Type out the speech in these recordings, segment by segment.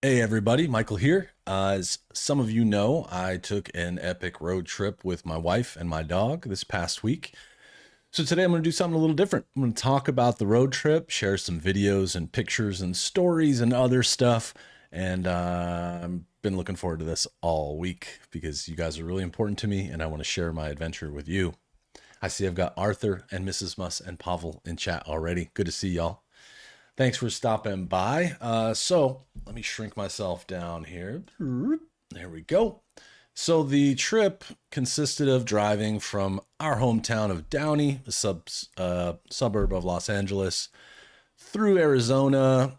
Hey everybody, Michael here. As some of you know, I took an epic road trip with my wife and my dog this past week. So today I'm going to do something a little different. I'm going to talk about the road trip, share some videos and pictures and stories and other stuff. And I've been looking forward to this all week because you guys are really important to me and I want to share my adventure with you. I see I've got Arthur and Mrs. Muss and Pavel in chat already. Good to see y'all. Thanks for stopping by. So let me shrink myself down here. There we go. So the trip consisted of driving from our hometown of Downey, a suburb of Los Angeles, through Arizona,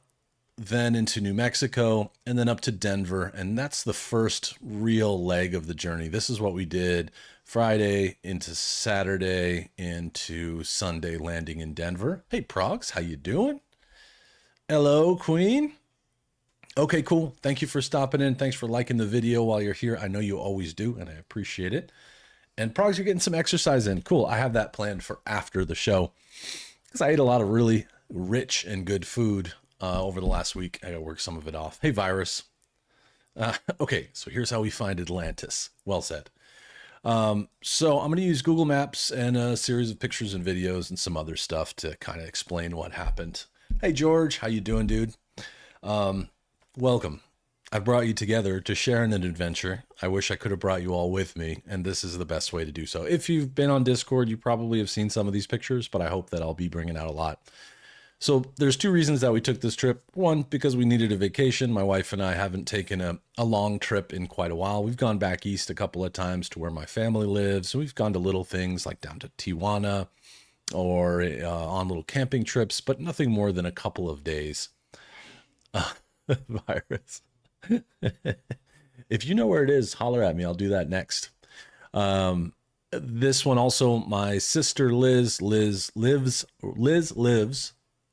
then into New Mexico, and then up to Denver. And that's the first real leg of the journey. This is what we did Friday into Saturday into Sunday, landing in Denver. Hey, Progs, how you doing? Hello, Queen. Okay, cool. Thank you for stopping in. Thanks for liking the video while you're here. I know you always do, and I appreciate it. And Progs, you're getting some exercise in. Cool. I have that planned for after the show because I ate a lot of really rich and good food over the last week. I got to work some of it off. Hey, Virus. Okay, so here's how we find Atlantis. Well said. So I'm going to use Google Maps and a series of pictures and videos and some other stuff to kind of explain what happened. Hey, George, how you doing, dude? Welcome. I brought you together to share an adventure. I wish I could have brought you all with me, and this is the best way to do so. If you've been on Discord, you probably have seen some of these pictures, but I hope that I'll be bringing out a lot. So there's two reasons that we took this trip. One, because we needed a vacation. My wife and I haven't taken a long trip in quite a while. We've gone back east a couple of times to where my family lives. So we've gone to little things like down to Tijuana or on little camping trips, but nothing more than a couple of days. Virus. If you know where it is, holler at me. I'll do that next. This one also, my sister Liz lives.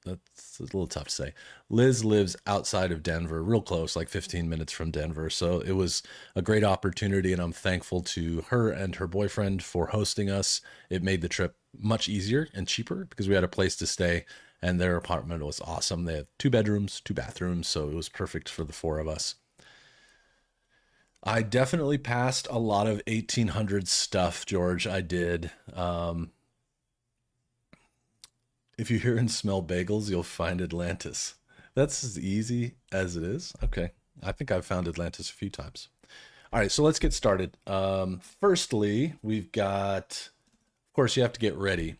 That's a little tough to say. Liz lives outside of Denver, real close, like 15 minutes from Denver. So it was a great opportunity, and I'm thankful to her and her boyfriend for hosting us. It made the trip much easier and cheaper because we had a place to stay, and their apartment was awesome. They have 2 bedrooms, 2 bathrooms, so it was perfect for the 4 of us. I definitely passed a lot of 1800 stuff, George. I did. If you hear and smell bagels, you'll find Atlantis. That's as easy as it is. Okay. I think I've found Atlantis a few times. All right, so let's get started. Firstly, we've got, of course, you have to get ready.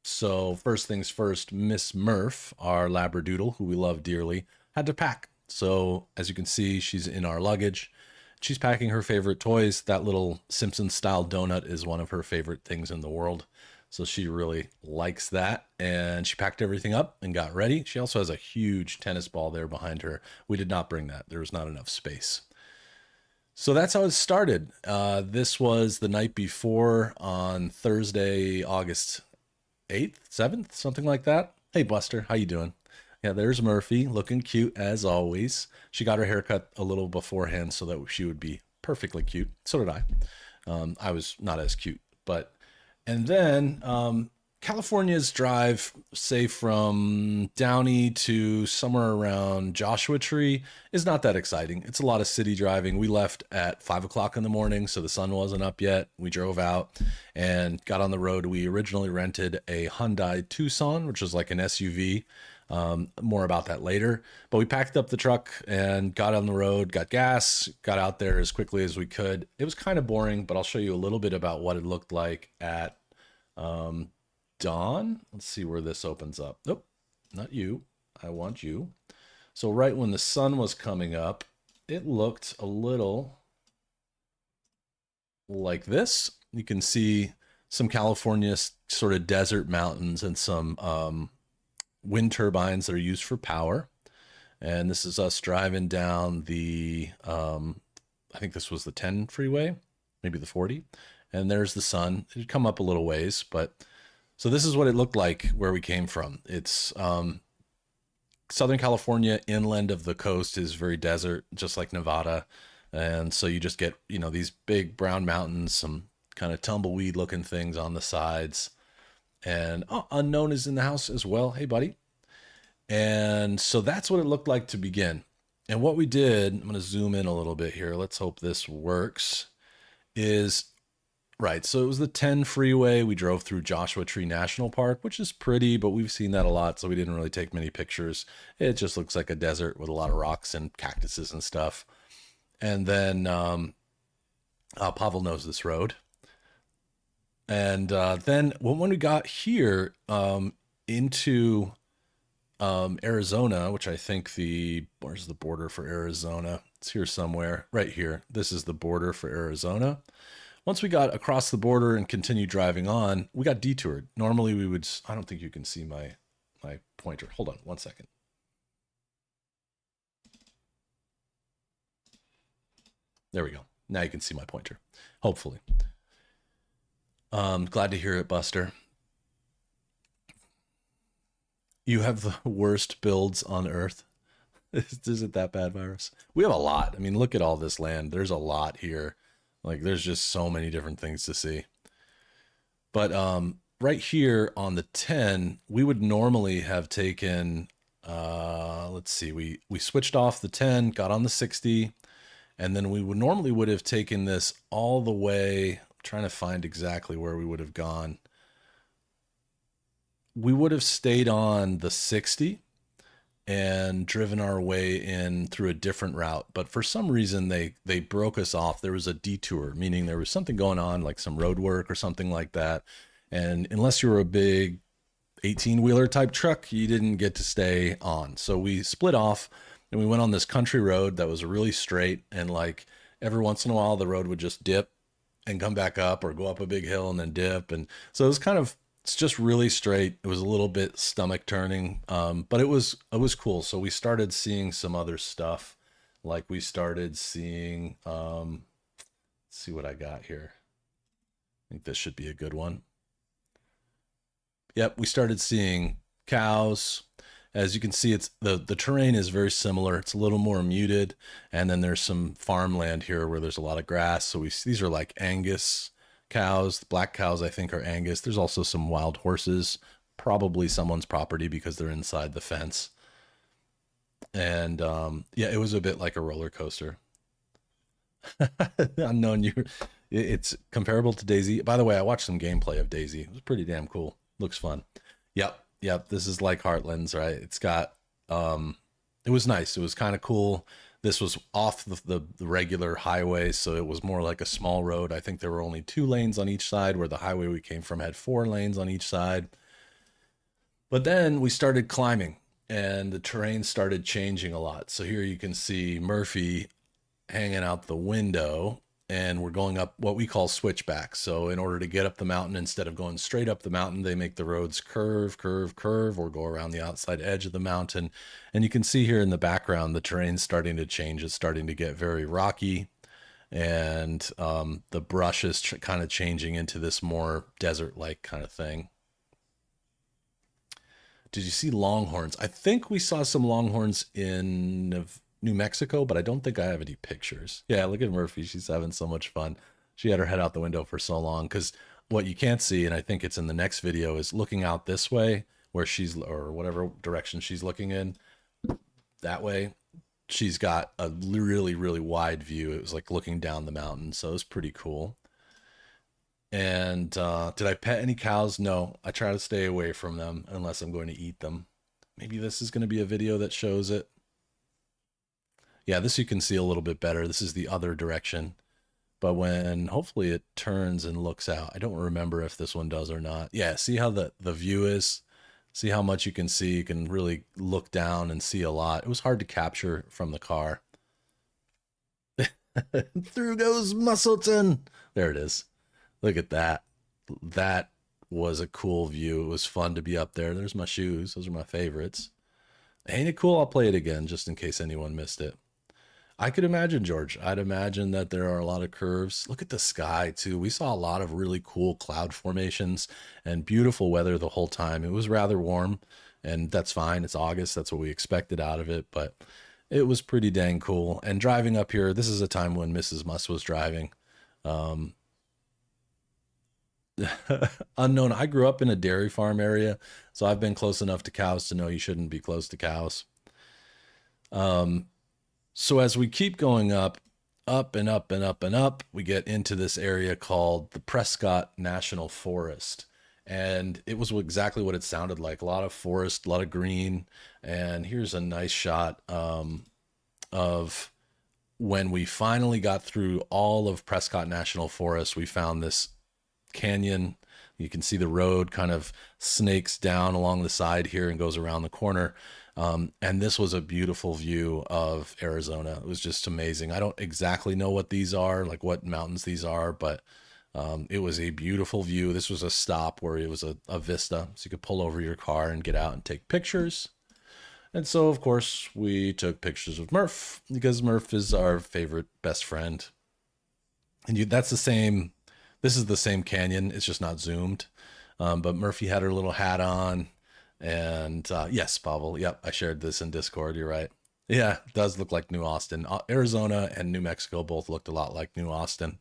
So first things first, Miss Murph, our Labradoodle, who we love dearly, had to pack. So as you can see, she's in our luggage. She's packing her favorite toys. That little Simpsons-style donut is one of her favorite things in the world. So she really likes that. And she packed everything up and got ready. She also has a huge tennis ball there behind her. We did not bring that. There was not enough space. So that's how it started. This was the night before on Thursday, August 8th, 7th, something like that. Hey, Buster, how you doing? Yeah, there's Murphy, looking cute as always. She got her haircut a little beforehand so that she would be perfectly cute. So did I. I was not as cute, but... And then California's drive, say from Downey to somewhere around Joshua Tree, is not that exciting. It's a lot of city driving. We left at 5 o'clock in the morning, so the sun wasn't up yet. We drove out and got on the road. We originally rented a Hyundai Tucson, which was like an SUV. More about that later. But we packed up the truck and got on the road, got gas, got out there as quickly as we could. It was kind of boring, but I'll show you a little bit about what it looked like at dawn. Let's see where this opens up. Nope, not you. I want you. So right when the sun was coming up, it looked a little like this. You can see some California sort of desert mountains and some wind turbines that are used for power. And this is us driving down the, I think this was the 10 freeway, maybe the 40. And there's the sun. It'd come up a little ways, but so this is what it looked like where we came from. It's Southern California, inland of the coast is very desert, just like Nevada. And so you just get, you know, these big brown mountains, some kind of tumbleweed looking things on the sides. And Unknown is in the house as well. Hey, buddy. And so that's what it looked like to begin. And what we did, I'm going to zoom in a little bit here. Let's hope this works. Is right. So it was the 10 freeway. We drove through Joshua Tree National Park, which is pretty, but we've seen that a lot. So we didn't really take many pictures. It just looks like a desert with a lot of rocks and cactuses and stuff. And then Pavel knows this road. And then when we got here into Arizona, which I think where's the border for Arizona? It's here somewhere, right here. This is the border for Arizona. Once we got across the border and continued driving on, we got detoured. Normally we would, I don't think you can see my pointer. Hold on one second. There we go. Now you can see my pointer, hopefully. Glad to hear it, Buster. You have the worst builds on Earth. Is it that bad, Virus? We have a lot. I mean, look at all this land. There's a lot here. Like, there's just so many different things to see. But right here on the 10, we would normally have taken, let's see, we switched off the 10, got on the 60, and then we would have taken this all the way. I'm trying to find exactly where we would have gone. We would have stayed on the 60 and driven our way in through a different route. But for some reason, they broke us off. There was a detour, meaning there was something going on, like some road work or something like that. And unless you were a big 18-wheeler type truck, you didn't get to stay on. So we split off and we went on this country road that was really straight. And like every once in a while, the road would just dip and come back up, or go up a big hill and then dip. And so it was it's just really straight. It was a little bit stomach turning, but it was cool. So we started seeing some other stuff. Like we started seeing, let's see what I got here. I think this should be a good one. Yep, we started seeing cows. As you can see, it's the terrain is very similar. It's a little more muted, and then there's some farmland here where there's a lot of grass. So these are like Angus cows. The black cows, I think, are Angus. There's also some wild horses, probably someone's property because they're inside the fence. And yeah, it was a bit like a roller coaster. Unknown, it's comparable to Daisy. By the way, I watched some gameplay of Daisy. It was pretty damn cool. Looks fun. Yep. This is like Heartlands, right? It's got it was nice. It was kind of cool. This was off the regular highway, so it was more like a small road. I think there were only 2 lanes on each side, where the highway we came from had 4 lanes on each side. But then we started climbing and the terrain started changing a lot. So here you can see Murphy hanging out the window, and we're going up what we call switchbacks. So in order to get up the mountain, instead of going straight up the mountain, they make the roads curve, or go around the outside edge of the mountain. And you can see here in the background, the terrain's starting to change. It's starting to get very rocky, and the brush is kind of changing into this more desert-like kind of thing. Did you see longhorns? I think we saw some longhorns in New Mexico, but I don't think I have any pictures. Yeah, look at Murphy. She's having so much fun. She had her head out the window for so long, because what you can't see, and I think it's in the next video, is looking out this way where or whatever direction she's looking in, that way, she's got a really, really wide view. It was like looking down the mountain. So it was pretty cool. And did I pet any cows? No, I try to stay away from them unless I'm going to eat them. Maybe this is going to be a video that shows it. Yeah, this you can see a little bit better. This is the other direction. But when hopefully it turns and looks out, I don't remember if this one does or not. Yeah, see how the view is? See how much you can see? You can really look down and see a lot. It was hard to capture from the car. Through goes Muscleton. There it is. Look at that. That was a cool view. It was fun to be up there. There's my shoes. Those are my favorites. Ain't it cool? I'll play it again just in case anyone missed it. I could imagine, George. I'd imagine that there are a lot of curves. Look at the sky, too. We saw a lot of really cool cloud formations and beautiful weather the whole time. It was rather warm, and that's fine. It's August. That's what we expected out of it, but it was pretty dang cool. And driving up here, this is a time when Mrs. Musk was driving. Unknown. I grew up in a dairy farm area, so I've been close enough to cows to know you shouldn't be close to cows. So as we keep going up, up and up and up and up, we get into this area called the Prescott National Forest. And it was exactly what it sounded like. A lot of forest, a lot of green. And here's a nice shot of when we finally got through all of Prescott National Forest. We found this canyon. You can see the road kind of snakes down along the side here and goes around the corner. And this was a beautiful view of Arizona. It was just amazing. I don't exactly know what these are, like what mountains these are, but it was a beautiful view. This was a stop where it was a vista, so you could pull over your car and get out and take pictures. And so, of course, we took pictures of Murph because Murph is our favorite best friend. And that's the same. This is the same canyon. It's just not zoomed. But Murphy had her little hat on, and yes, Pavel. Yep, I shared this in Discord. You're right. Yeah, it does look like New Austin. Arizona and New Mexico both looked a lot like New Austin.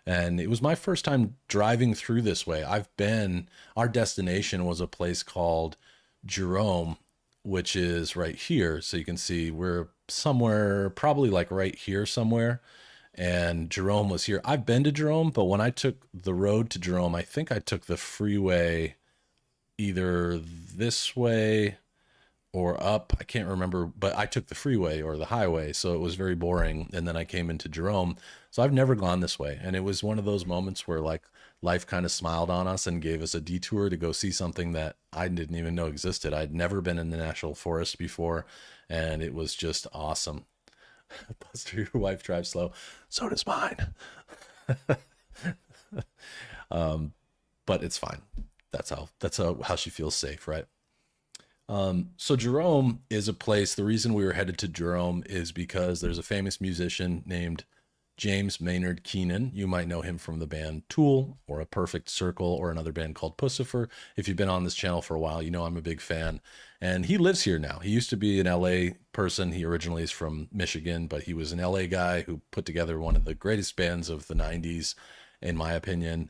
And it was my first time driving through this way. Our destination was a place called Jerome, which is right here. So you can see we're somewhere, probably like right here somewhere. And Jerome was here. I've been to Jerome, but when I took the road to Jerome, I think I took the freeway either this way or up. I can't remember, but I took the freeway or the highway, so it was very boring. And then I came into Jerome. So I've never gone this way. And it was one of those moments where like life kind of smiled on us and gave us a detour to go see something that I didn't even know existed. I'd never been in the national forest before, and it was just awesome. Buster, your wife drives slow. So does mine. But it's fine. That's how she feels safe, right? So Jerome is a place. The reason we were headed to Jerome is because there's a famous musician named James Maynard Keenan. You might know him from the band Tool or A Perfect Circle or another band called Pussifer. If you've been on this channel for a while, you know I'm a big fan. And he lives here now. He used to be an LA person. He originally is from Michigan, but he was an LA guy who put together one of the greatest bands of the 90s, in my opinion.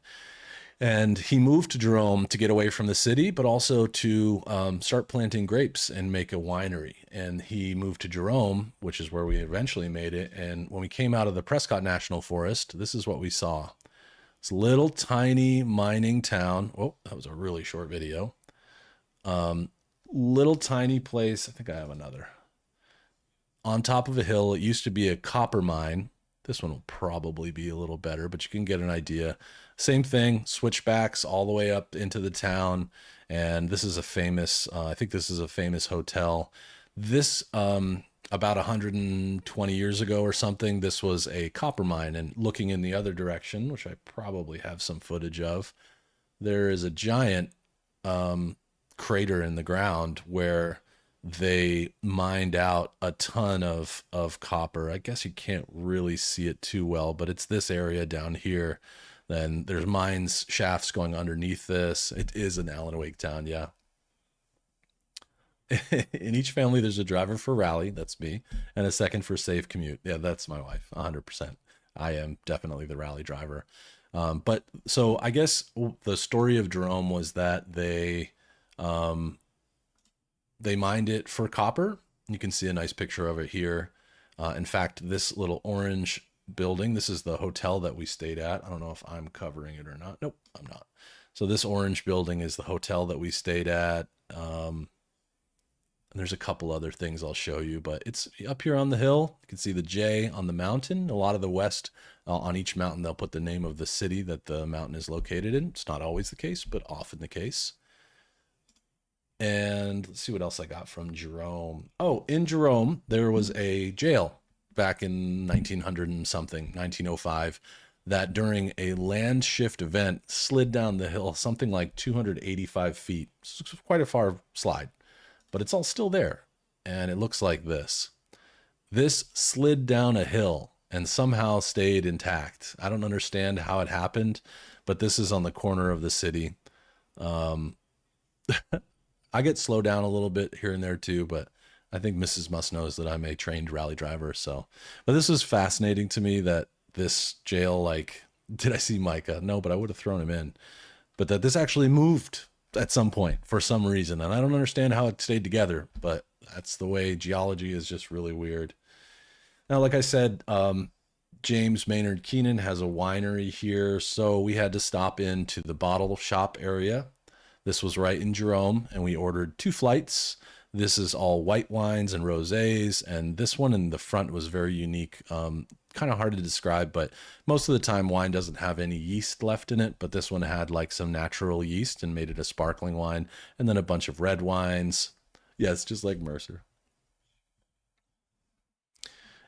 And he moved to Jerome to get away from the city, but also to start planting grapes and make a winery. And he moved to Jerome, which is where we eventually made it. And when we came out of the Prescott National Forest, this is what we saw. This little tiny mining town. Oh, that was a really short video. Little tiny place. I think I have another. On top of a hill. It used to be a copper mine. This one will probably be a little better, but you can get an idea. Same thing, switchbacks all the way up into the town. And this is a famous, I think this is a famous hotel. This, about 120 years ago or something, this was a copper mine. And looking in the other direction, which I probably have some footage of, there is a giant crater in the ground where they mined out a ton of copper. I guess you can't really see it too well, but it's this area down here. Then there's mines shafts going underneath this. It is an Alan Wake town, yeah. In each family, there's a driver for rally, that's me, and a second for safe commute. Yeah, that's my wife, 100%. I am definitely the rally driver. But so I guess the story of Jerome was that um, they mined it for copper. You can see a nice picture of it here. In fact, this little orange building, this is the hotel that we stayed at. I don't know if I'm covering it or not. Nope, I'm not. So this orange building is the hotel that we stayed at. And there's a couple other things I'll show you, but it's up here on the hill. You can see the J on the mountain. A lot of the west, on each mountain, they'll put the name of the city that the mountain is located in. It's not always the case, but often the case. And let's see what else I got from Jerome. Oh, in Jerome, there was a jail back in 1900 and something, 1905, that during a land shift event slid down the hill something like 285 feet. It's quite a far slide, but it's all still there. And it looks like this. This slid down a hill and somehow stayed intact. I don't understand how it happened, but this is on the corner of the city. Um, I get slowed down a little bit here and there too, but I think Mrs. Musk knows that I'm a trained rally driver. So, but this was fascinating to me that this jail, like, did I see Micah? No, but I would have thrown him in. But that this actually moved at some point for some reason. And I don't understand how it stayed together, but that's the way geology is, just really weird. Now, like I said, James Maynard Keenan has a winery here, so we had to stop into the bottle shop area. This was right in Jerome, and we ordered two flights. This is all white wines and rosés, and this one in the front was very unique. Kind of hard to describe, but most of the time wine doesn't have any yeast left in it, but this one had like some natural yeast and made it a sparkling wine, and then a bunch of red wines. Yeah, it's just like Mercer.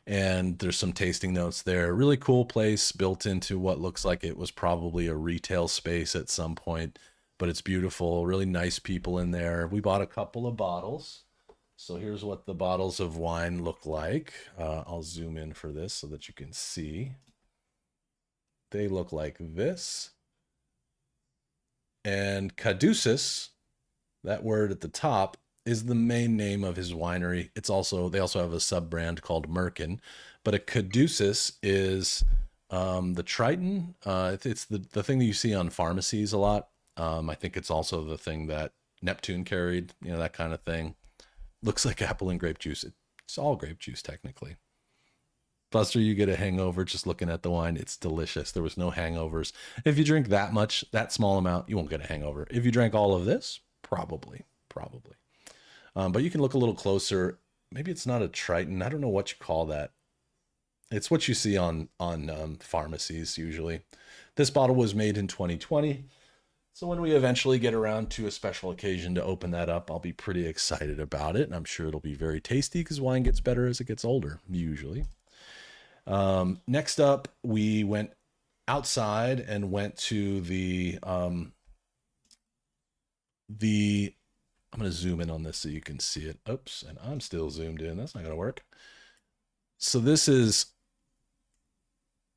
And there's some tasting notes there. Really cool place built into what looks like it was probably a retail space at some point, but it's beautiful. Really nice people in there. We bought a couple of bottles. So here's what the bottles of wine look like. I'll zoom in for this so that you can see. They look like this. And Caduceus, that word at the top, is the main name of his winery. It's also they also have a sub brand called Merkin, but a caduceus is the Triton. It's the thing that you see on pharmacies a lot. I think it's also the thing that Neptune carried, you know, that kind of thing. Looks like apple and grape juice. It's all grape juice technically. Buster, you get a hangover just looking at the wine. It's delicious. There was no hangovers. If you drink that much, that small amount, you won't get a hangover. If you drank all of this, probably. But you can look a little closer. Maybe it's not a Triton. I don't know what you call that. It's what you see on pharmacies usually. This bottle was made in 2020. So when we eventually get around to a special occasion to open that up, I'll be pretty excited about it. And I'm sure it'll be very tasty because wine gets better as it gets older, usually. Next up, we went outside and went to the I'm going to zoom in on this so you can see it. Oops, and I'm still zoomed in. That's not going to work. So this is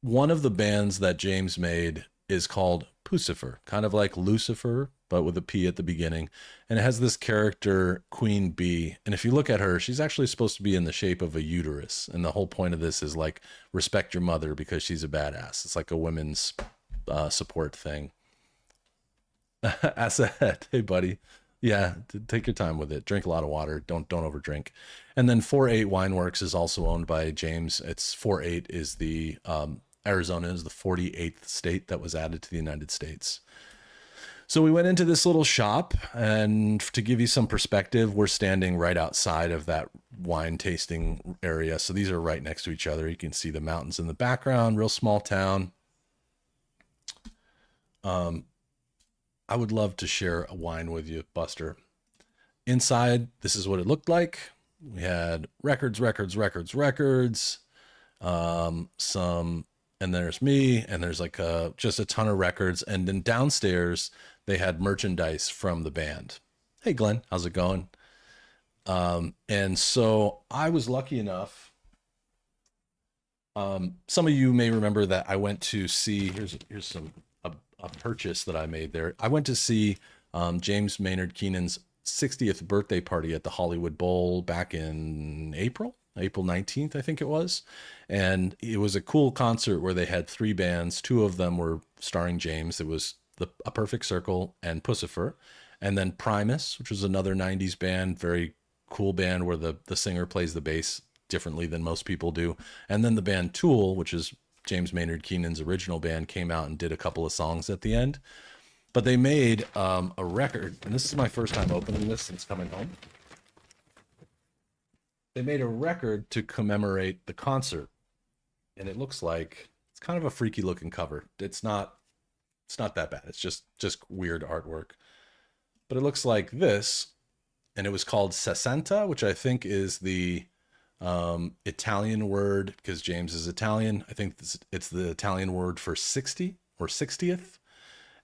one of the bands that James made is called Pucifer, kind of like Lucifer, but with a P at the beginning. And it has this character, Queen Bee. And if you look at her, she's actually supposed to be in the shape of a uterus. And the whole point of this is like, respect your mother because she's a badass. It's like a women's support thing. As a head, hey, buddy. Yeah, take your time with it. Drink a lot of water. Don't overdrink. And then 4-8 Wineworks is also owned by James. It's 4-8 is the Arizona is the 48th state that was added to the United States. So we went into this little shop, and to give you some perspective, we're standing right outside of that wine tasting area. So these are right next to each other. You can see the mountains in the background, real small town. I would love to share a wine with you, Buster. Inside, this is what it looked like. We had records, some, and there's me, and there's like just a ton of records. And then downstairs, they had merchandise from the band. Hey, Glenn, how's it going? And so I was lucky enough. Some of you may remember that I went to see, here's some a purchase that I made there. I went to see James Maynard Keenan's 60th birthday party at the Hollywood Bowl back in April 19th, I think it was. And it was a cool concert where they had three bands. Two of them were starring James. It was A Perfect Circle and Pucifer. And then Primus, which was another 90s band, very cool band where the singer plays the bass differently than most people do. And then the band Tool, which is James Maynard Keenan's original band, came out and did a couple of songs at the end. But they made a record, and this is my first time opening this since coming home. They made a record to commemorate the concert, and it looks like it's kind of a freaky looking cover. It's not that bad. It's just weird artwork. But it looks like this, and it was called Sessanta, which I think is the Italian word, because James is Italian. I think it's the Italian word for 60 or 60th.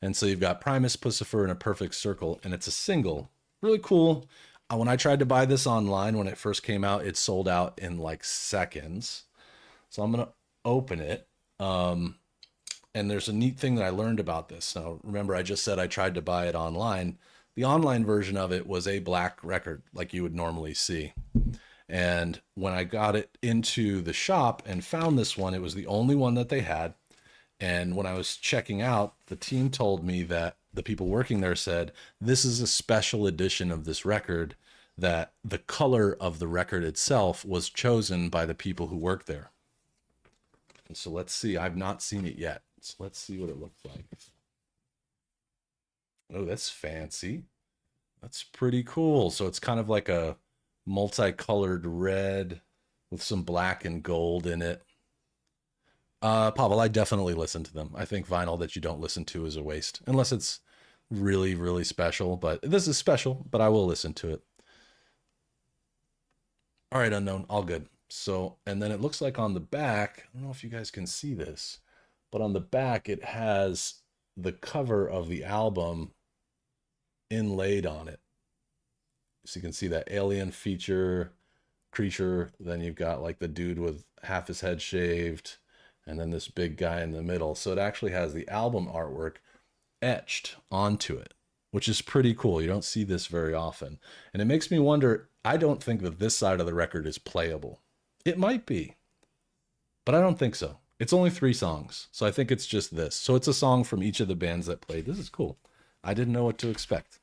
And so you've got Primus, Pucifer, and A Perfect Circle, and it's a single. Really cool. When I tried to buy this online when it first came out, it sold out in like seconds. So I'm going to open it. And there's a neat thing that I learned about this. Now, remember, I just said I tried to buy it online. The online version of it was a black record like you would normally see. And when I got it into the shop and found this one, it was the only one that they had. And when I was checking out, the team told me that the people working there said, this is a special edition of this record that the color of the record itself was chosen by the people who work there. And so let's see. I've not seen it yet. So let's see what it looks like. Oh, that's fancy. That's pretty cool. So it's kind of like a multicolored red with some black and gold in it. Pavel, I definitely listen to them. I think vinyl that you don't listen to is a waste, unless it's really, really special. But this is special, but I will listen to it. All right, Unknown, all good. So, and then it looks like on the back, I don't know if you guys can see this, but on the back it has the cover of the album inlaid on it. So you can see that alien feature creature, then you've got like the dude with half his head shaved, and then this big guy in the middle. So it actually has the album artwork etched onto it, which is pretty cool. You don't see this very often. And it makes me wonder, I don't think that this side of the record is playable. It might be, but I don't think so. It's only 3 songs, so I think it's just this. So it's a song from each of the bands that played. This is cool. I didn't know what to expect.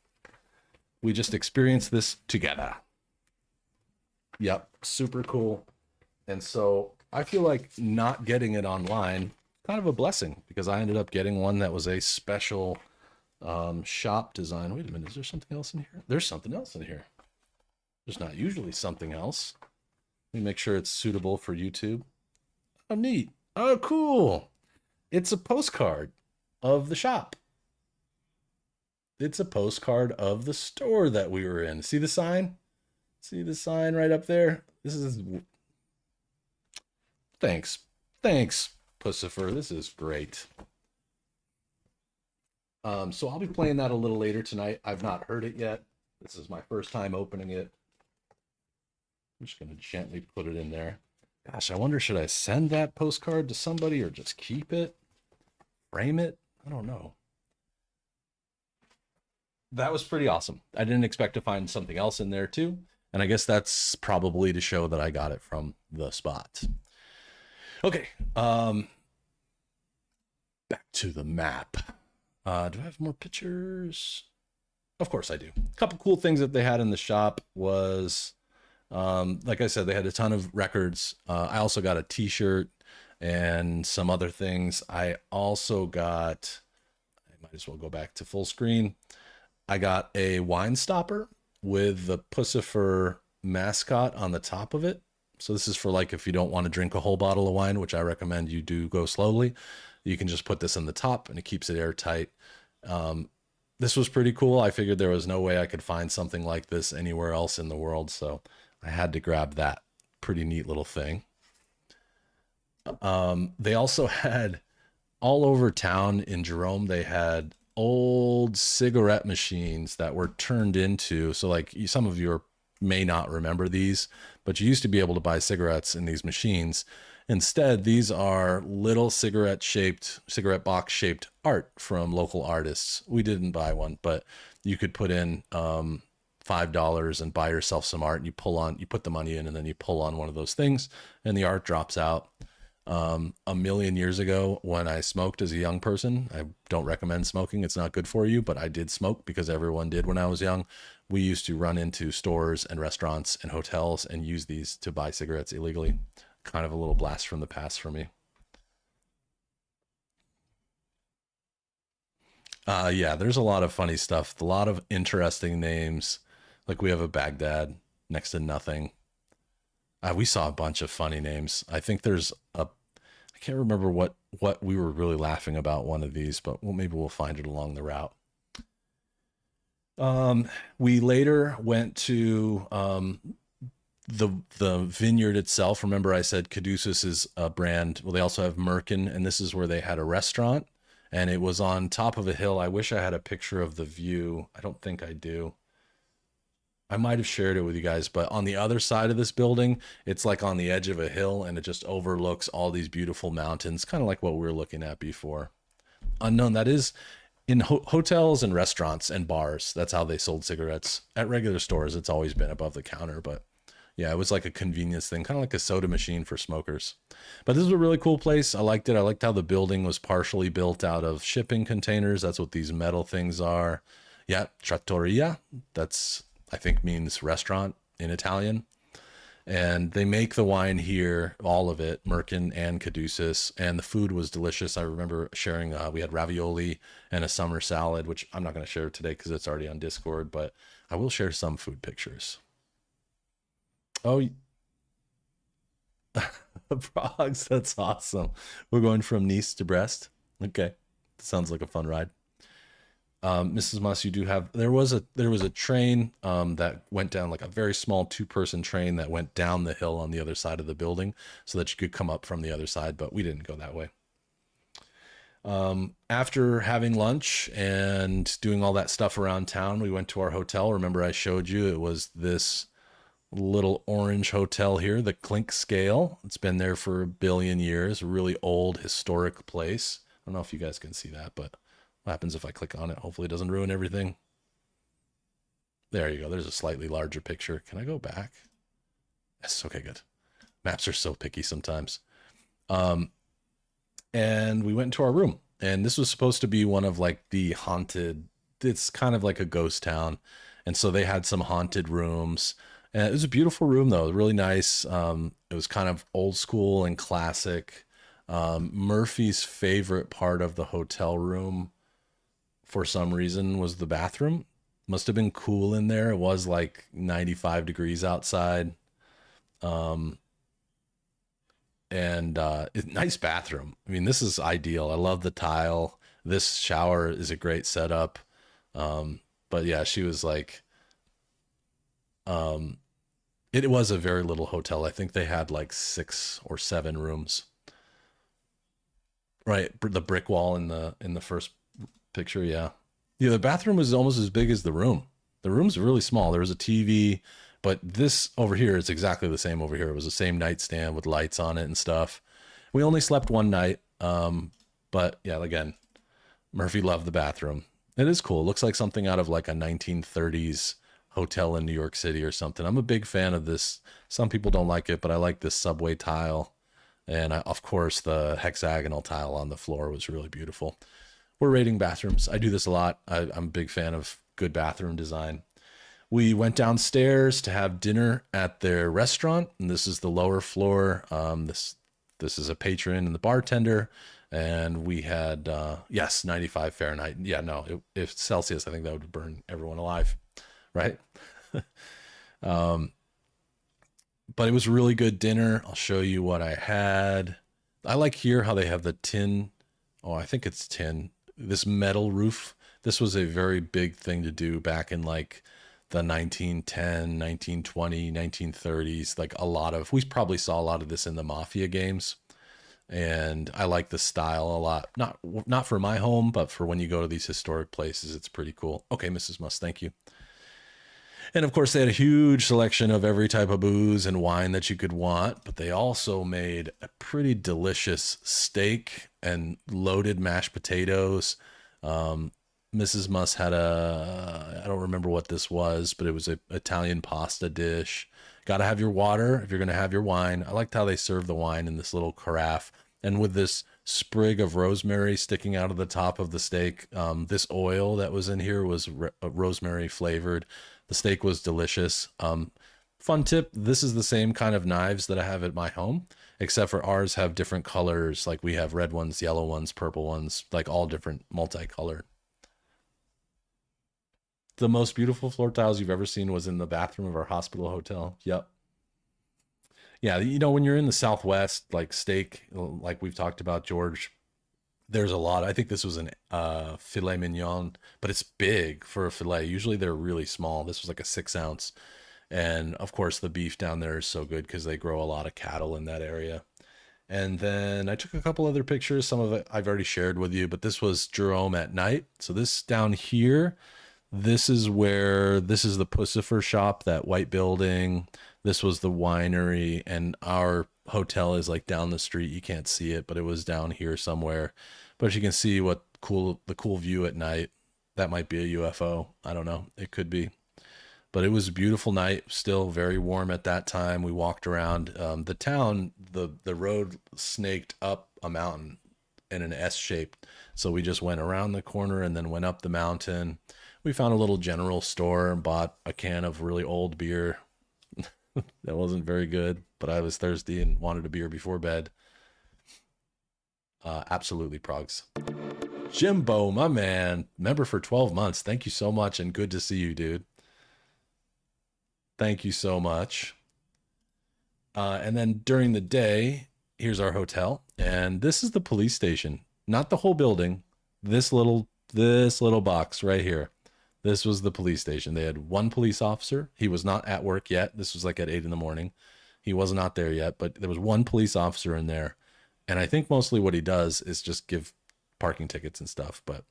We just experienced this together. Yep, super cool. And so I feel like not getting it online, kind of a blessing, because I ended up getting one that was a special shop design. Wait a minute, is there something else in here? There's something else in here. There's not usually something else. Let me make sure it's suitable for YouTube. Oh, neat. Oh, cool. It's a postcard of the shop. It's a postcard of the store that we were in. See the sign? See the sign right up there? This is... Thanks. Thanks, Pussifer. This is great. So I'll be playing that a little later tonight. I've not heard it yet. This is my first time opening it. I'm just going to gently put it in there. Gosh, I wonder, should I send that postcard to somebody or just keep it? Frame it? I don't know. That was pretty awesome. I didn't expect to find something else in there too. And I guess that's probably to show that I got it from the spot. Okay. Back to the map. Do I have more pictures? Of course I do. A couple cool things that they had in the shop was, like I said, they had a ton of records. I also got a t-shirt and some other things. I also got, I might as well go back to full screen. I got a wine stopper with the Pussifer mascot on the top of it. So this is for like if you don't want to drink a whole bottle of wine, which I recommend you do go slowly. You can just put this on the top and it keeps it airtight. This was pretty cool. I figured there was no way I could find something like this anywhere else in the world, so I had to grab that. Pretty neat little thing. They also had, all over town in Jerome, they had old cigarette machines that were turned into, so like some of you may not remember these, but you used to be able to buy cigarettes in these machines. Instead, these are little cigarette box shaped art from local artists. We didn't buy one, but you could put in $5 and buy yourself some art, and you put the money in, and then you pull on one of those things and the art drops out. A million years ago, when I smoked as a young person, I don't recommend smoking. It's not good for you, but I did smoke because everyone did when I was young. We used to run into stores and restaurants and hotels and use these to buy cigarettes illegally. Kind of a little blast from the past for me. Yeah, there's a lot of funny stuff, a lot of interesting names. Like we have a Baghdad next to nothing. We saw a bunch of funny names. I think there's a, I can't remember what we were really laughing about one of these, but maybe we'll find it along the route. We later went to the vineyard itself. Remember I said Caduceus is a brand. Well, they also have Merkin, and this is where they had a restaurant, and it was on top of a hill. I wish I had a picture of the view. I don't think I do. I might have shared it with you guys, but on the other side of this building, it's like on the edge of a hill, and it just overlooks all these beautiful mountains, kind of like what we were looking at before. Unknown, that is in hotels and restaurants and bars. That's how they sold cigarettes. At regular stores, it's always been above the counter, but yeah, it was like a convenience thing, kind of like a soda machine for smokers. But this is a really cool place. I liked it. I liked how the building was partially built out of shipping containers. That's what these metal things are. Yeah, trattoria. That's I think means restaurant in Italian. And they make the wine here, all of it, Merkin and Caduceus, and the food was delicious. I remember sharing, we had ravioli and a summer salad, which I'm not going to share today because it's already on Discord, but I will share some food pictures. Oh, frogs, that's awesome. We're going from Nice to Brest. Okay, sounds like a fun ride. Mrs. Moss, you do have there was a train that went down, like a very small two-person train that went down the hill on the other side of the building so that you could come up from the other side, but we didn't go that way. After having lunch and doing all that stuff around town, we went to our hotel. Remember, I showed you it was this little orange hotel here, the Clink Scale. It's been there for a billion years, a really old historic place. I don't know if you guys can see that, but what happens if I click on it? Hopefully it doesn't ruin everything. There you go. There's a slightly larger picture. Can I go back? Yes. Okay, good. Maps are so picky sometimes. Um, and we went into our room, and this was supposed to be one of like the haunted, it's kind of like a ghost town. And so they had some haunted rooms. And it was a beautiful room though, really nice. It was kind of old school and classic. Murphy's favorite part of the hotel room for some reason was the bathroom. Must have been cool in there. It was like 95 degrees outside. Um, and nice bathroom. I mean, this is ideal. I love the tile. This shower is a great setup. But yeah, she was like, um, it was a very little hotel. I think they had like 6 or 7 rooms. Right, the brick wall in the first picture, yeah. Yeah, the bathroom was almost as big as the room. The room's really small. There was a TV, but this over here is exactly the same over here. It was the same nightstand with lights on it and stuff. We only slept one night, but yeah, again, Murphy loved the bathroom. It is cool. It looks like something out of like a 1930s hotel in New York City or something. I'm a big fan of this. Some people don't like it, but I like this subway tile. And of course, the hexagonal tile on the floor was really beautiful. We're rating bathrooms. I do this a lot. I'm a big fan of good bathroom design. We went downstairs to have dinner at their restaurant, and this is the lower floor. This is a patron and the bartender, and we had yes, 95 Fahrenheit. Yeah, no, if Celsius, I think that would burn everyone alive, right? Um, but it was really good dinner. I'll show you what I had. I like here how they have the tin. Oh, I think it's tin. This metal roof. This was a very big thing to do back in like the 1910, 1920, 1930s. Like a lot of, we probably saw a lot of this in the Mafia games. And I like the style a lot. Not for my home, but for when you go to these historic places, it's pretty cool. Okay, Mrs. Must, thank you. And of course, they had a huge selection of every type of booze and wine that you could want, but they also made a pretty delicious steak and loaded mashed potatoes. Um, Mrs. Muss had I don't remember what this was, but it was a Italian pasta dish. Got to have your water if you're going to have your wine. I liked how they serve the wine in this little carafe and with this sprig of rosemary sticking out of the top of the steak. This oil that was in here was rosemary flavored. The steak was delicious. Fun tip, this is the same kind of knives that I have at my home, except for ours have different colors. Like we have red ones, yellow ones, purple ones, like all different multicolored. The most beautiful floor tiles you've ever seen was in the bathroom of our hospital hotel. Yep. Yeah, when you're in the Southwest, like steak, like we've talked about, George, there's a lot. I think this was an filet mignon, but it's big for a filet. Usually they're really small. This was like a 6 ounce. And of course, the beef down there is so good because they grow a lot of cattle in that area. And then I took a couple other pictures. Some of it I've already shared with you, but this was Jerome at night. So this down here, this is the Pussifer shop, that white building. This was the winery, and our hotel is like down the street. You can't see it, but it was down here somewhere. But you can see the cool view at night. That might be a UFO. I don't know. It could be. But it was a beautiful night, still very warm at that time. We walked around the town. The road snaked up a mountain in an S shape. So we just went around the corner and then went up the mountain. We found a little general store and bought a can of really old beer that wasn't very good, but I was thirsty and wanted a beer before bed. Absolutely, Progs. Jimbo, my man, member for 12 months. Thank you so much and good to see you, dude. Thank you so much. And then during the day, here's our hotel, and this is the police station. Not the whole building. This little box right here. This was the police station. They had one police officer. He was not at work yet. This was like at 8 in the morning. He was not there yet, but there was one police officer in there. And I think mostly what he does is just give parking tickets and stuff. But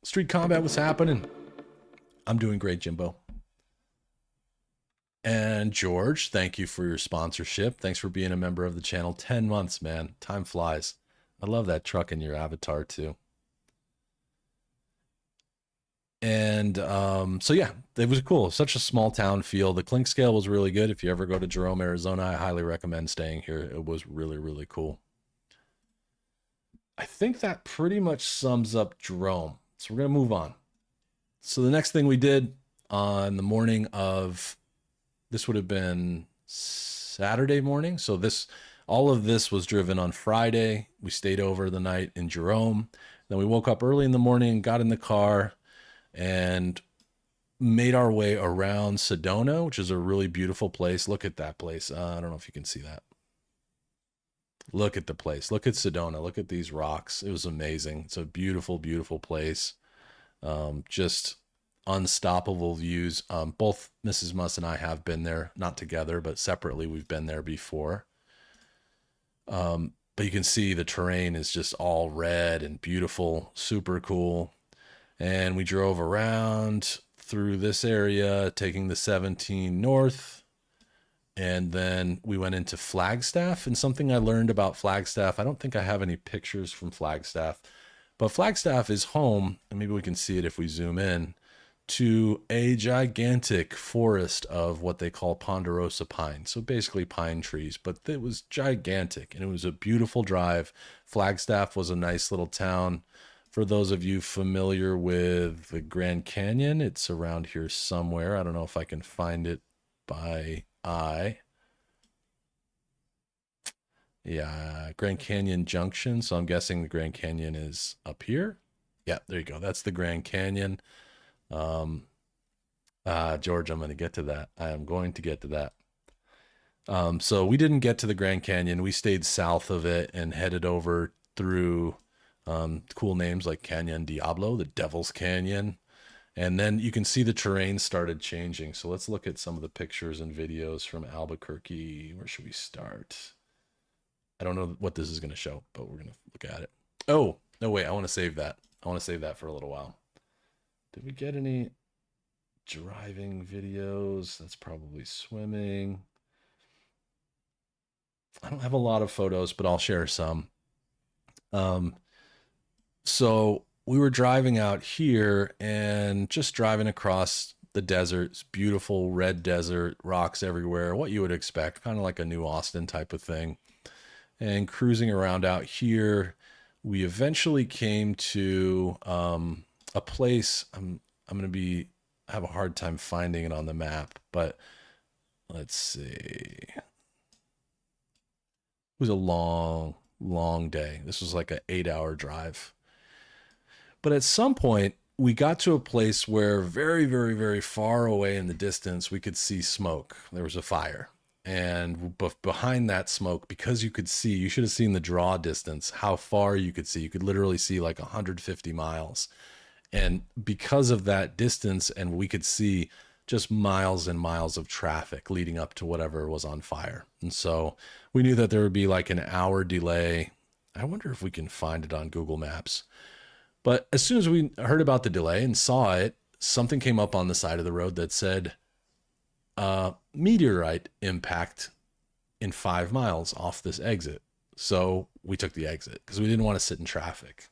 street combat was happening. I'm doing great, Jimbo. And George, thank you for your sponsorship. Thanks for being a member of the channel. 10 months, man. Time flies. I love that truck in your avatar too. And so yeah, it was cool. Such a small town feel. The clink scale was really good. If you ever go to Jerome, Arizona, I highly recommend staying here. It was really, really cool. I think that pretty much sums up Jerome. So we're going to move on. So the next thing we did on the morning of, this would have been Saturday morning. So all of this was driven on Friday. We stayed over the night in Jerome. Then we woke up early in the morning, got in the car, and made our way around Sedona, which is a really beautiful place. Look at that place. I don't know if you can see that. Look at the place. Look at Sedona. Look at these rocks. It was amazing. It's a beautiful, beautiful place. Just unstoppable views. Both Mrs. Muss and I have been there, not together, but separately. We've been there before. But you can see the terrain is just all red and beautiful, super cool. And we drove around through this area, taking the 17 north. And then we went into Flagstaff. And something I learned about Flagstaff, I don't think I have any pictures from Flagstaff, but Flagstaff is home, and maybe we can see it if we zoom in, to a gigantic forest of what they call ponderosa pine. So basically pine trees, but it was gigantic and it was a beautiful drive. Flagstaff was a nice little town. For those of you familiar with the Grand Canyon, it's around here somewhere. I don't know if I can find it by eye. Yeah, Grand Canyon Junction. So I'm guessing the Grand Canyon is up here. Yeah, there you go. That's the Grand Canyon. George, I'm going to get to that. I am going to get to that. So we didn't get to the Grand Canyon. We stayed south of it and headed over through cool names like Canyon Diablo, the Devil's Canyon. And then you can see the terrain started changing. So let's look at some of the pictures and videos from Albuquerque. Where should we start? I don't know what this is going to show, but we're going to look at it. Oh, no, wait, I want to save that. I want to save that for a little while. Did we get any driving videos? That's probably swimming. I don't have a lot of photos, but I'll share some. So we were driving out here and just driving across the desert. It's beautiful red desert, rocks everywhere, what you would expect, kind of like a New Austin type of thing. And cruising around out here, we eventually came to a place. I'm going to have a hard time finding it on the map, but let's see. It was a long, long day. This was like an 8-hour drive. But at some point, we got to a place where very, very, very far away in the distance, we could see smoke. There was a fire. And behind that smoke, because you could see, you should have seen the draw distance, how far you could see. You could literally see like 150 miles. And because of that distance, and we could see just miles and miles of traffic leading up to whatever was on fire. And so we knew that there would be like an hour delay. I wonder if we can find it on Google Maps. But as soon as we heard about the delay and saw it, something came up on the side of the road that said, meteorite impact in 5 miles off this exit. So we took the exit because we didn't want to sit in traffic.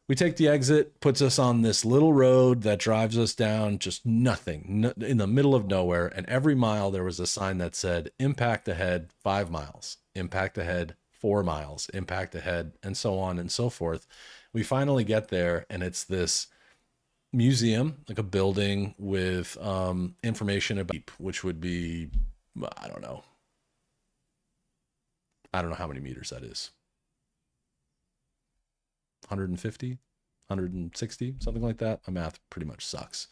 We take the exit, puts us on this little road that drives us down just nothing, in the middle of nowhere. And every mile there was a sign that said, impact ahead 5 miles, impact ahead 4 miles, impact ahead, and so on and so forth. We finally get there, and it's this museum, like a building with information about, which would be, I don't know, I don't know how many meters that is. 150, 160, something like that. My math pretty much sucks.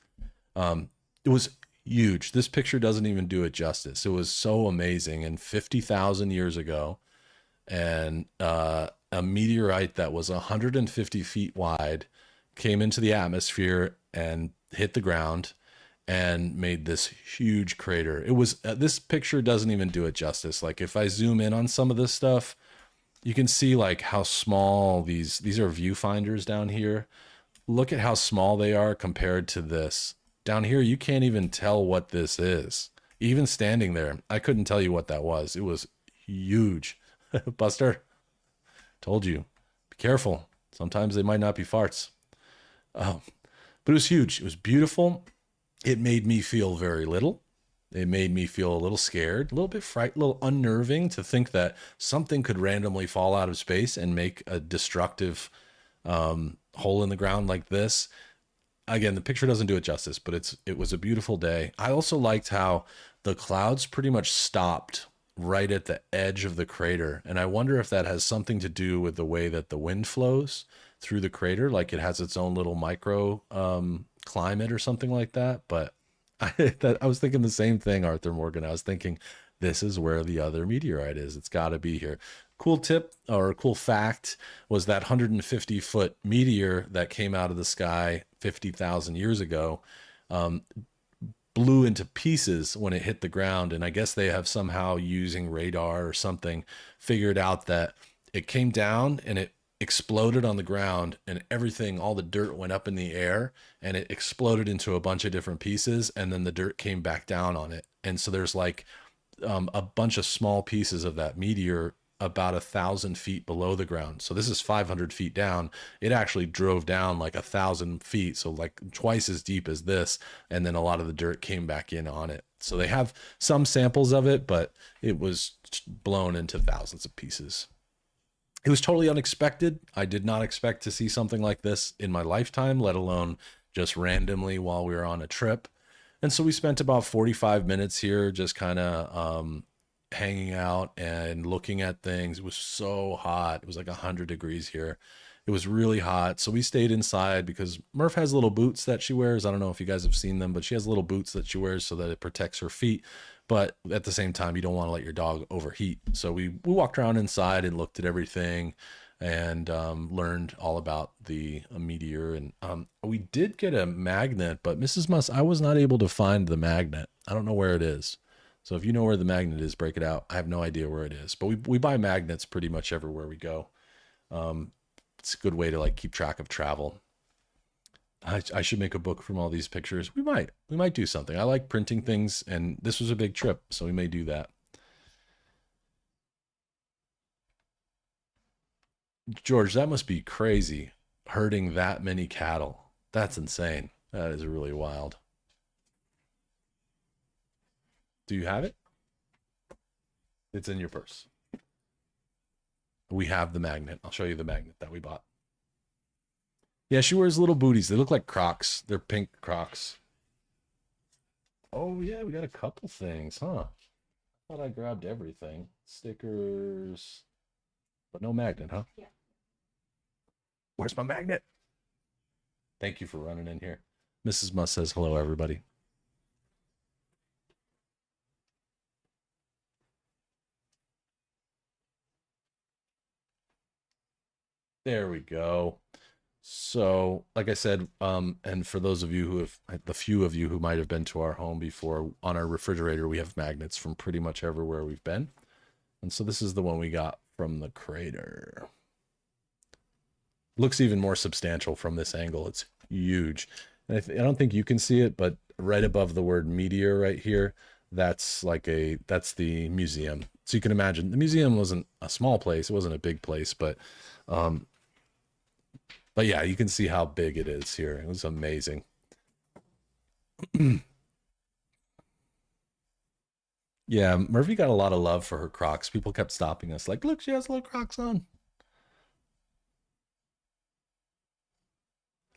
It was huge. This picture doesn't even do it justice. It was so amazing. And 50,000 years ago, and a meteorite that was 150 feet wide came into the atmosphere and hit the ground and made this huge crater. It was this picture doesn't even do it justice. Like if I zoom in on some of this stuff, you can see like how small these are viewfinders down here. Look at how small they are compared to this. Down here you can't even tell what this is. Even standing there, I couldn't tell you what that was. It was huge. Buster, told you. Be careful. Sometimes they might not be farts. Um, but it was huge. It was beautiful. It made me feel very little. It made me feel a little scared, a little bit frightened, a little unnerving to think that something could randomly fall out of space and make a destructive hole in the ground like this. Again, the picture doesn't do it justice, but it was a beautiful day. I also liked how the clouds pretty much stopped right at the edge of the crater, and I wonder if that has something to do with the way that the wind flows through the crater, like it has its own little micro climate or something like that. But I was thinking the same thing, Arthur Morgan. I was thinking this is where the other meteorite is. It's got to be here. Cool tip or cool fact was that 150-foot meteor that came out of the sky 50,000 years ago blew into pieces when it hit the ground. And I guess they have somehow, using radar or something, figured out that it came down and it exploded on the ground, and everything, all the dirt went up in the air and it exploded into a bunch of different pieces, and then the dirt came back down on it. And so there's like a bunch of small pieces of that meteor about 1,000 feet below the ground. So this is 500 feet down. It actually drove down like 1,000 feet, so like twice as deep as this, and then a lot of the dirt came back in on it. So they have some samples of it, but it was blown into thousands of pieces. It was totally unexpected. I did not expect to see something like this in my lifetime, let alone just randomly while we were on a trip. And so we spent about 45 minutes here just kind of hanging out and looking at things. It was so hot. It was like 100 degrees here. It was really hot. So we stayed inside because Murph has little boots that she wears. I don't know if you guys have seen them, but she has little boots that she wears so that it protects her feet. But at the same time, you don't want to let your dog overheat. So we walked around inside and looked at everything and learned all about the meteor. And we did get a magnet, but Mrs. Musk, I was not able to find the magnet. I don't know where it is. So if you know where the magnet is, break it out. I have no idea where it is. But we buy magnets pretty much everywhere we go. It's a good way to like keep track of travel. I should make a book from all these pictures. We might do something. I like printing things, and this was a big trip, so we may do that. George, that must be crazy, herding that many cattle. That's insane. That is really wild. Do you have it? It's in your purse. We have the magnet. I'll show you the magnet that we bought. Yeah, she wears little booties. They look like Crocs. They're pink Crocs. Oh yeah, we got a couple things, huh? Thought I grabbed everything. Stickers, but no magnet, huh? Yeah. Where's my magnet? Thank you for running in here. Mrs. Musk says hello, everybody. There we go. So, like I said, and for those of you who have, the few of you who might have been to our home before, on our refrigerator, we have magnets from pretty much everywhere we've been. And so this is the one we got from the crater. Looks even more substantial from this angle. It's huge. And I don't think you can see it, but right above the word meteor right here, that's that's the museum. So you can imagine the museum wasn't a small place. It wasn't a big place, um, but yeah, you can see how big it is here. It was amazing. Yeah, Murphy got a lot of love for her Crocs. People kept stopping us, like, look, she has little Crocs on.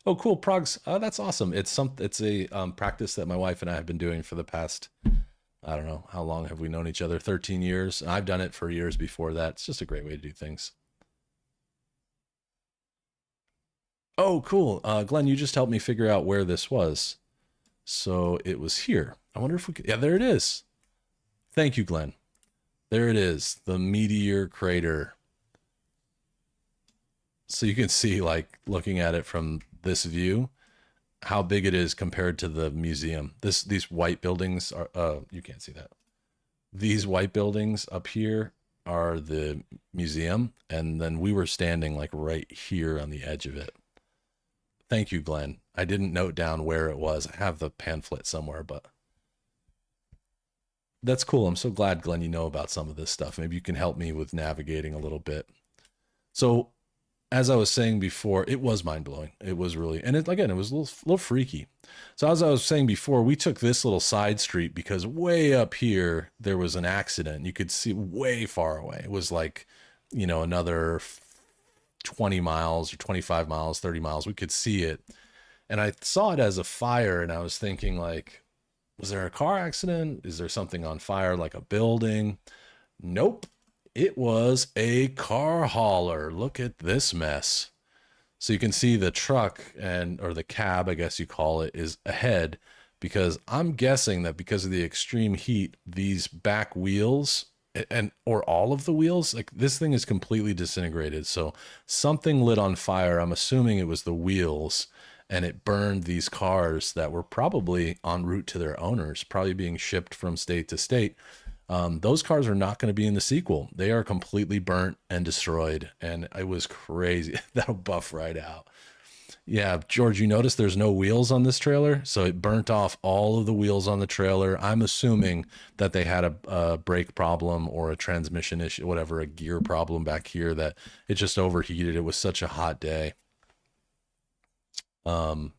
Oh, cool, progs. That's awesome. It's a practice that my wife and I have been doing for the past, I don't know, how long have we known each other? 13 years. I've done it for years before that. It's just a great way to do things. Oh, cool. Glenn, you just helped me figure out where this was. So it was here. I wonder if we could. Yeah, there it is. Thank you, Glenn. There it is. The meteor crater. So you can see, like, looking at it from this view, how big it is compared to the museum. These white buildings are you can't see that. These white buildings up here are the museum, and then we were standing like right here on the edge of it. Thank you, Glenn. I didn't note down where it was. I have the pamphlet somewhere, but that's cool. I'm so glad, Glenn, you know about some of this stuff. Maybe you can help me with navigating a little bit. So, as I was saying before, it was mind blowing. It was really, and it again, it was little freaky. So, as I was saying before, we took this little side street because way up here there was an accident. You could see way far away. It was like, another 20 miles or 25 miles, 30 miles. We could see it, and I saw it as a fire, and I was thinking like, was there a car accident? Is there something on fire, like a building? Nope. It was a car hauler. Look at this mess. So you can see the truck and or the cab, I guess you call it, is ahead because I'm guessing that because of the extreme heat, these back wheels and or all of the wheels, like this thing is completely disintegrated. So something lit on fire. I'm assuming it was the wheels and it burned these cars that were probably en route to their owners, probably being shipped from state to state. Those cars are not going to be in the sequel. They are completely burnt and destroyed, and it was crazy. That'll buff right out. Yeah, George, you notice there's no wheels on this trailer, so it burnt off all of the wheels on the trailer. I'm assuming that they had a brake problem or a transmission issue, whatever, a gear problem back here that it just overheated. It was such a hot day. Um,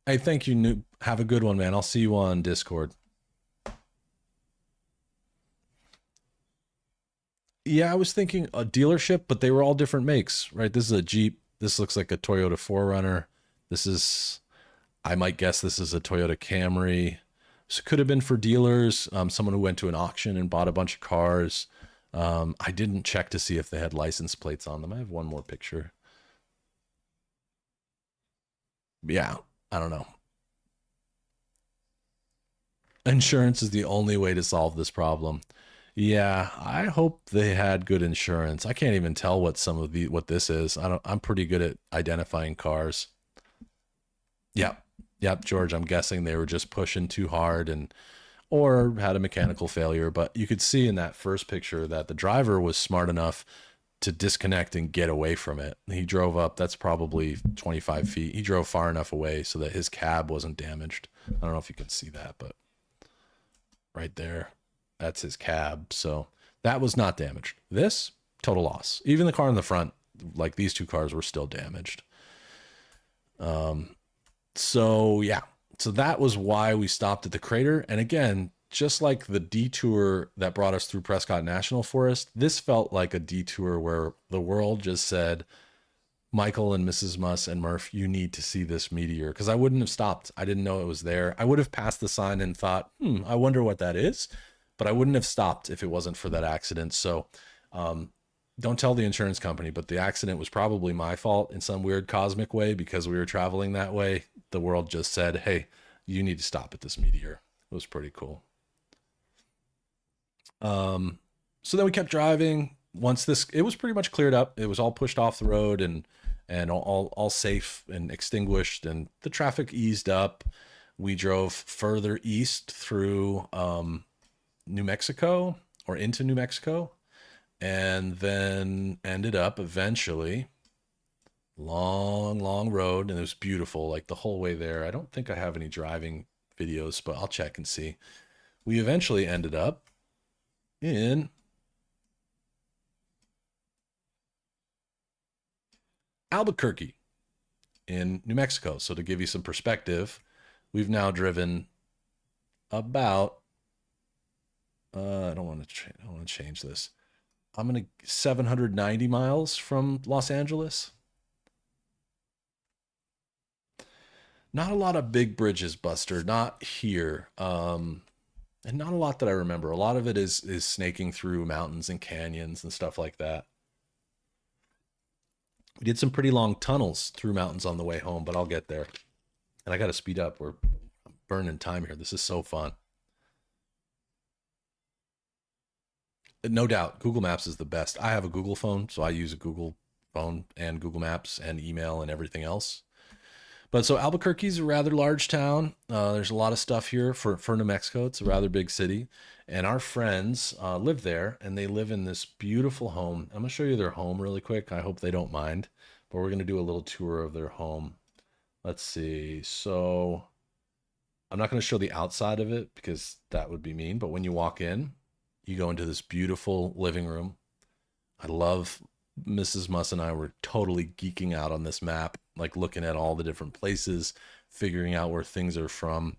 hey, thank you, Noob. Have a good one, man. I'll see you on Discord. Yeah, I was thinking a dealership, but they were all different makes, right? This is a Jeep. This looks like a Toyota 4Runner. This is, I might guess this is a Toyota Camry. So it could have been for dealers, someone who went to an auction and bought a bunch of cars. I didn't check to see if they had license plates on them. I have one more picture. Yeah, I don't know. Insurance is the only way to solve this problem. Yeah, I hope they had good insurance. I can't even tell what this is. I'm pretty good at identifying cars. Yep. Yep, George, I'm guessing they were just pushing too hard and or had a mechanical failure, but you could see in that first picture that the driver was smart enough to disconnect and get away from it. He drove up, that's probably 25 feet. He drove far enough away so that his cab wasn't damaged. I don't know if you can see that, but right there. That's his cab. So that was not damaged. This, total loss. Even the car in the front, like these two cars were still damaged. Um, so yeah. So that was why we stopped at the crater. And again, just like the detour that brought us through Prescott National Forest, this felt like a detour where the world just said, Michael and Mrs. Muss and Murph, you need to see this meteor. Because I wouldn't have stopped. I didn't know it was there. I would have passed the sign and thought, I wonder what that is. But I wouldn't have stopped if it wasn't for that accident. So um, don't tell the insurance company, but the accident was probably my fault in some weird cosmic way because we were traveling that way. The world just said, hey, you need to stop at this meteor. It was pretty cool. Um, so then we kept driving. Once this, it was pretty much cleared up. It was all pushed off the road and all safe and extinguished, and the traffic eased up. We drove further east through New Mexico or into New Mexico, and then ended up eventually long road, and it was beautiful like the whole way there. I don't think I have any driving videos, but I'll check and see. We eventually ended up in Albuquerque in New Mexico. So to give you some perspective, we've now driven about I don't want to change this. I'm going to 790 miles from Los Angeles. Not a lot of big bridges, Buster. Not here. And not a lot that I remember. A lot of it is snaking through mountains and canyons and stuff like that. We did some pretty long tunnels through mountains on the way home, but I'll get there. And I got to speed up. We're burning time here. This is so fun. No doubt, Google Maps is the best. I have a Google phone, so I use a Google phone and Google Maps and email and everything else. But so Albuquerque's a rather large town. There's a lot of stuff here for New Mexico. It's a rather big city. And our friends live there, and they live in this beautiful home. I'm going to show you their home really quick. I hope they don't mind. But we're going to do a little tour of their home. Let's see. So I'm not going to show the outside of it because that would be mean. But when you walk in, you go into this beautiful living room. I love Mrs. Muss and I were totally geeking out on this map, like looking at all the different places, figuring out where things are from.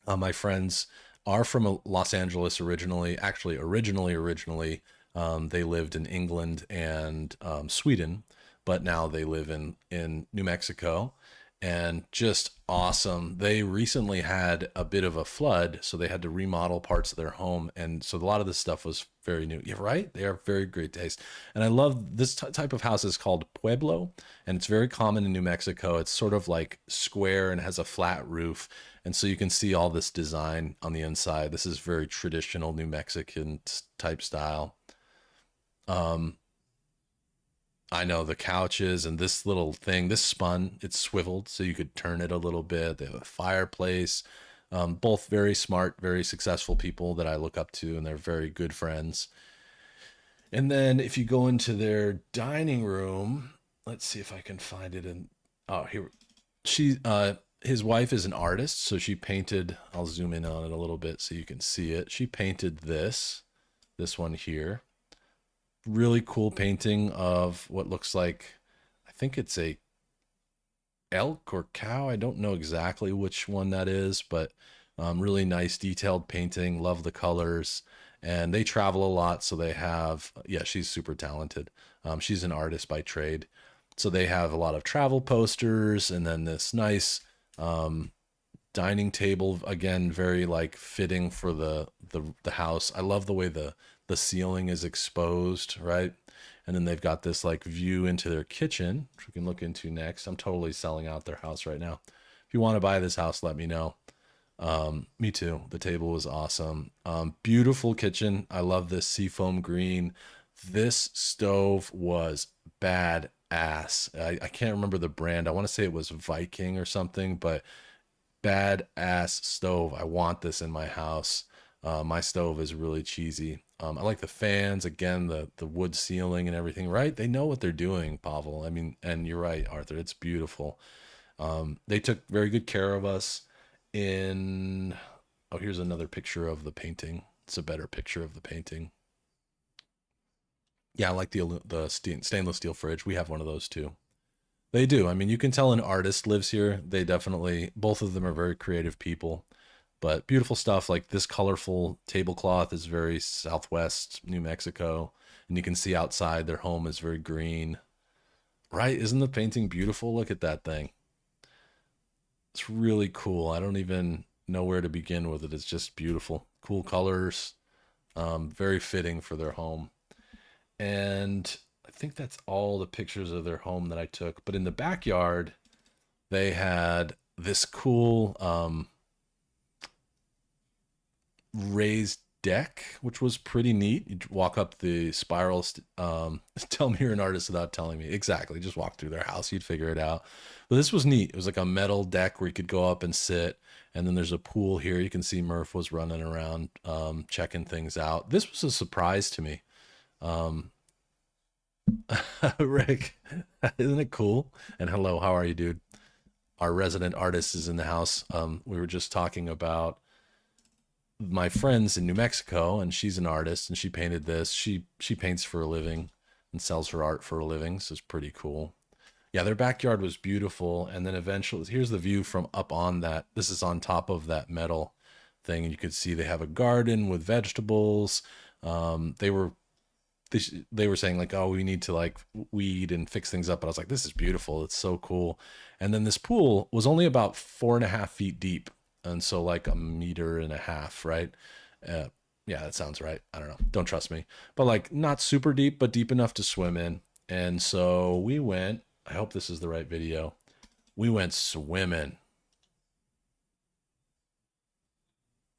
My friends are from Los Angeles originally. Actually, originally, they lived in England and Sweden, but now they live in New Mexico, and just awesome. They recently had a bit of a flood, so they had to remodel parts of their home, and so a lot of this stuff was very new. Yeah, right. They are very great taste, and I love this type of house is called Pueblo, and it's very common in New Mexico. It's sort of like square and has a flat roof, and so you can see all this design on the inside. This is very traditional New Mexican type style. Um, I know the couches and this little thing, this spun, it's swiveled so you could turn it a little bit. They have a fireplace. Both very smart, very successful people that I look up to, and they're very good friends. And then if you go into their dining room, let's see if I can find it in. Oh, here. His wife is an artist, so she painted. I'll zoom in on it a little bit so you can see it. She painted this one here. Really cool painting of what looks like, I think it's a elk or cow. I don't know exactly which one that is, but really nice detailed painting. Love the colors. And they travel a lot, so they have, yeah, she's super talented. She's an artist by trade. So they have a lot of travel posters, and then this nice um, dining table, again, very like fitting for the house. I love the way the ceiling is exposed, right? And then they've got this like view into their kitchen, which we can look into next. I'm totally selling out their house right now. If you want to buy this house, let me know. Me too. The table was awesome. Beautiful kitchen. I love this seafoam green. This stove was badass. I can't remember the brand. I want to say it was Viking or something, but badass stove. I want this in my house. My stove is really cheesy. I like the fans, again, the wood ceiling and everything, right? They know what they're doing, Pavel. I mean, and you're right, Arthur. It's beautiful. They took very good care of us in. Oh, here's another picture of the painting. It's a better picture of the painting. Yeah, I like the stainless steel fridge. We have one of those too. They do. I mean, you can tell an artist lives here. They definitely, both of them are very creative people, but beautiful stuff. Like this colorful tablecloth is very Southwest New Mexico, and you can see outside their home is very green. Right? Isn't the painting beautiful? Look at that thing. It's really cool. I don't even know where to begin with it. It's just beautiful. Cool colors, very fitting for their home. And I think that's all the pictures of their home that I took. But in the backyard, they had this cool raised deck, which was pretty neat. You walk up the spiral. Tell me you're an artist without telling me. Exactly. Just walk through their house. You'd figure it out. But this was neat. It was like a metal deck where you could go up and sit. And then there's a pool here. You can see Murph was running around checking things out. This was a surprise to me. Um, Rick, isn't it cool? And hello, how are you, dude? Our resident artist is in the house. We were just talking about my friends in New Mexico, and she's an artist, and she painted this. She paints for a living and sells her art for a living, so it's pretty cool. Yeah, their backyard was beautiful, and then eventually, here's the view from up on that. This is on top of that metal thing, and you could see they have a garden with vegetables. They were they were saying like, oh, we need to like weed and fix things up. But I was like, this is beautiful. It's so cool. And then this pool was only about 4.5 feet deep. And so like a meter and a half, right? Uh, yeah, that sounds right. I don't know. Don't trust me. But like not super deep, but deep enough to swim in. And so we went, I hope this is the right video. We went swimming.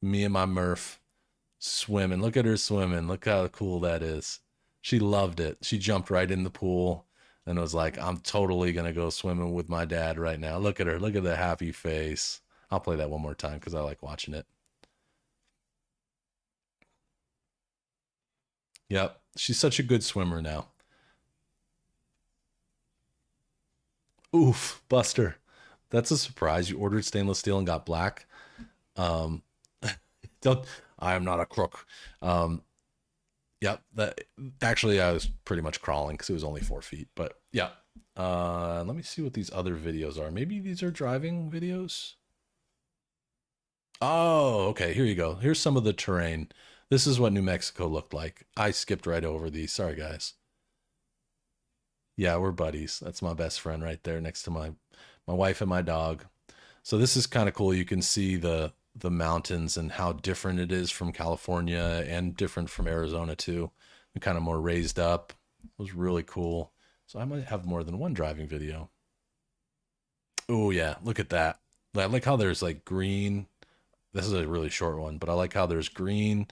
Me and my Murph swimming. Look at her swimming. Look how cool that is. She loved it. She jumped right in the pool and was like, I'm totally going to go swimming with my dad right now. Look at her. Look at the happy face. I'll play that one more time because I like watching it. Yep. She's such a good swimmer now. Oof, Buster. That's a surprise. You ordered stainless steel and got black. Um, don't, I am not a crook. Um, Yep. That actually, I was pretty much crawling because it was only 4 feet. But yeah. Let me see what these other videos are. Maybe these are driving videos. Oh, okay. Here you go. Here's some of the terrain. This is what New Mexico looked like. I skipped right over these. Sorry, guys. Yeah, we're buddies. That's my best friend right there next to my wife and my dog. So this is kind of cool. You can see the mountains and how different it is from California and different from Arizona too. And kind of more raised up. It was really cool. So I might have more than one driving video. Oh yeah, look at that. I like how there's like green. This is a really short one, but I like how there's green.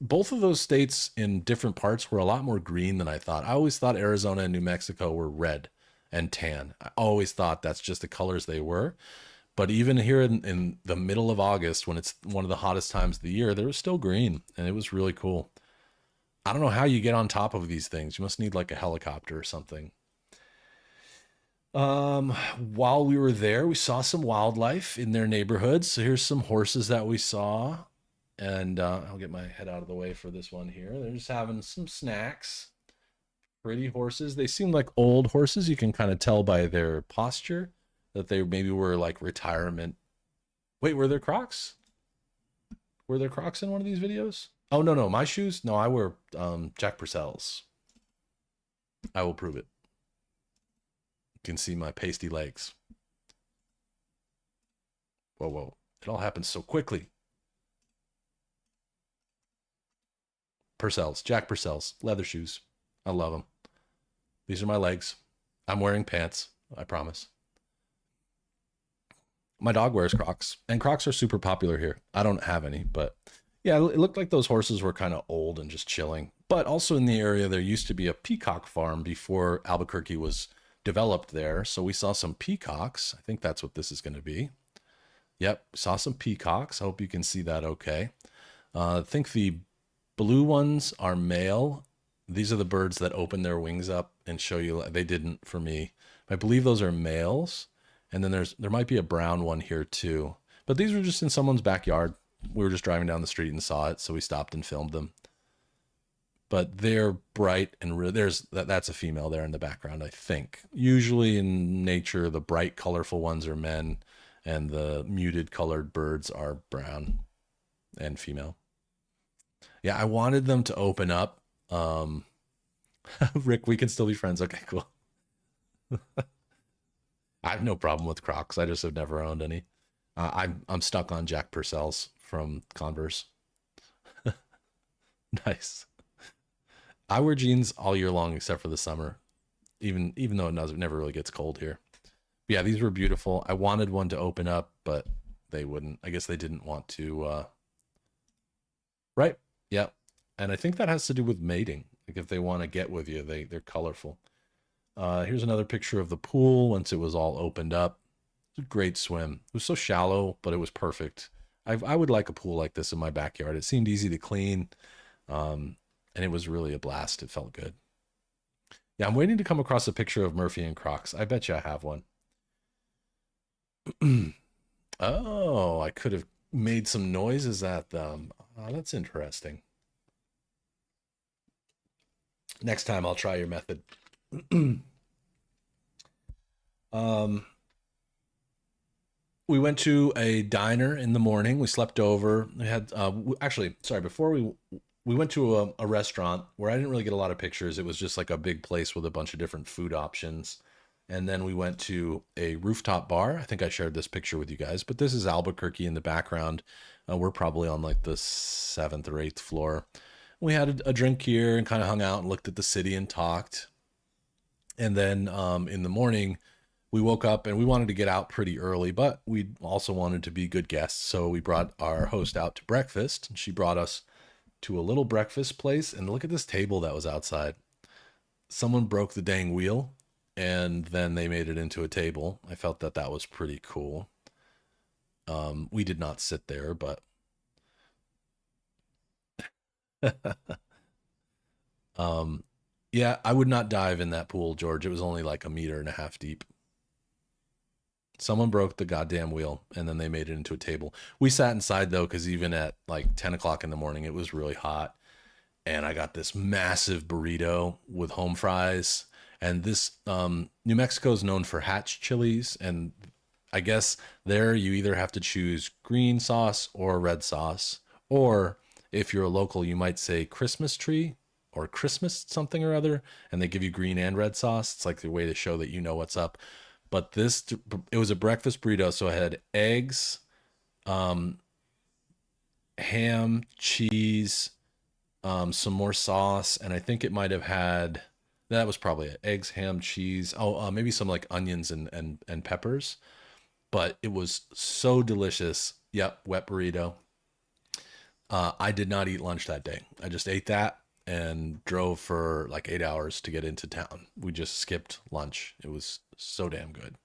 Both of those states in different parts were a lot more green than I thought. I always thought Arizona and New Mexico were red and tan. I always thought that's just the colors they were. But even here in the middle of August, when it's one of the hottest times of the year, there was still green, and it was really cool. I don't know how you get on top of these things. You must need like a helicopter or something. While we were there, we saw some wildlife in their neighborhoods. So here's some horses that we saw, and I'll get my head out of the way for this one here. They're just having some snacks. Pretty horses. They seem like old horses. You can kind of tell by their posture that they maybe were like retirement. Wait, were there Crocs? Were there Crocs in one of these videos? Oh no, no, my shoes. No, I wear Jack Purcell's. I will prove it. You can see my pasty legs. Whoa, whoa! It all happens so quickly. Purcell's, Jack Purcell's leather shoes. I love them. These are my legs. I'm wearing pants. I promise. My dog wears Crocs, and Crocs are super popular here. I don't have any, but yeah, it looked like those horses were kind of old and just chilling. But also in the area, there used to be a peacock farm before Albuquerque was developed there. So we saw some peacocks. I think that's what this is going to be. Yep, saw some peacocks. I hope you can see that okay. I think the blue ones are male. These are the birds that open their wings up and show you. They didn't for me. I believe those are males. And then there might be a brown one here too. But these were just in someone's backyard. We were just driving down the street and saw it, so we stopped and filmed them. But they're bright and that's a female there in the background, I think. Usually in nature, the bright, colorful ones are men, and the muted colored birds are brown and female. Yeah, I wanted them to open up. Rick, we can still be friends. Okay, cool. I have no problem with Crocs. I just have never owned any. I'm stuck on Jack Purcell's from Converse. Nice. I wear jeans all year long except for the summer, even though it never really gets cold here. But yeah, these were beautiful. I wanted one to open up, but they wouldn't. I guess they didn't want to. Right? Yeah. And I think that has to do with mating. Like if they want to get with you, they're colorful. Here's another picture of the pool once it was all opened up. It was a great swim. It was so shallow, but it was perfect. I would like a pool like this in my backyard. It seemed easy to clean, and it was really a blast. It felt good. Yeah, I'm waiting to come across a picture of Murphy and Crocs. I bet you I have one. Oh, I could have made some noises at them. Oh, that's interesting. Next time I'll try your method. um, we went to a diner in the morning. We slept over. We had actually, sorry, before we we went to a restaurant where I didn't really get a lot of pictures. It was just like a big place with a bunch of different food options. And then we went to a rooftop bar. I think I shared this picture with you guys, but this is Albuquerque in the background. We're probably on like the seventh or eighth floor. We had a drink here and kind of hung out and looked at the city and talked. And then in the morning, we woke up and we wanted to get out pretty early, but we also wanted to be good guests. So we brought our host out to breakfast. And she brought us to a little breakfast place. And look at this table that was outside. Someone broke the dang wheel and then they made it into a table. I felt that that was pretty cool. We did not sit there, but um, yeah, I would not dive in that pool, George. It was only like a meter and a half deep. Someone broke the goddamn wheel and then they made it into a table. We sat inside though, because even at like 10 o'clock in the morning, it was really hot. And I got this massive burrito with home fries. And this New Mexico is known for hatch chilies, and I guess there you either have to choose green sauce or red sauce, or if you're a local, you might say Christmas tree or Christmas something or other, and they give you green and red sauce. It's like the way to show that you know what's up. But this, it was a breakfast burrito, so it had eggs, um, ham, cheese, some more sauce, and I think it might have had that was probably it. Eggs, ham, cheese. Oh, maybe some like onions and peppers. But it was so delicious. Yep, wet burrito. I did not eat lunch that day. I just ate that and drove for like 8 hours to get into town. We just skipped lunch. It was so damn good.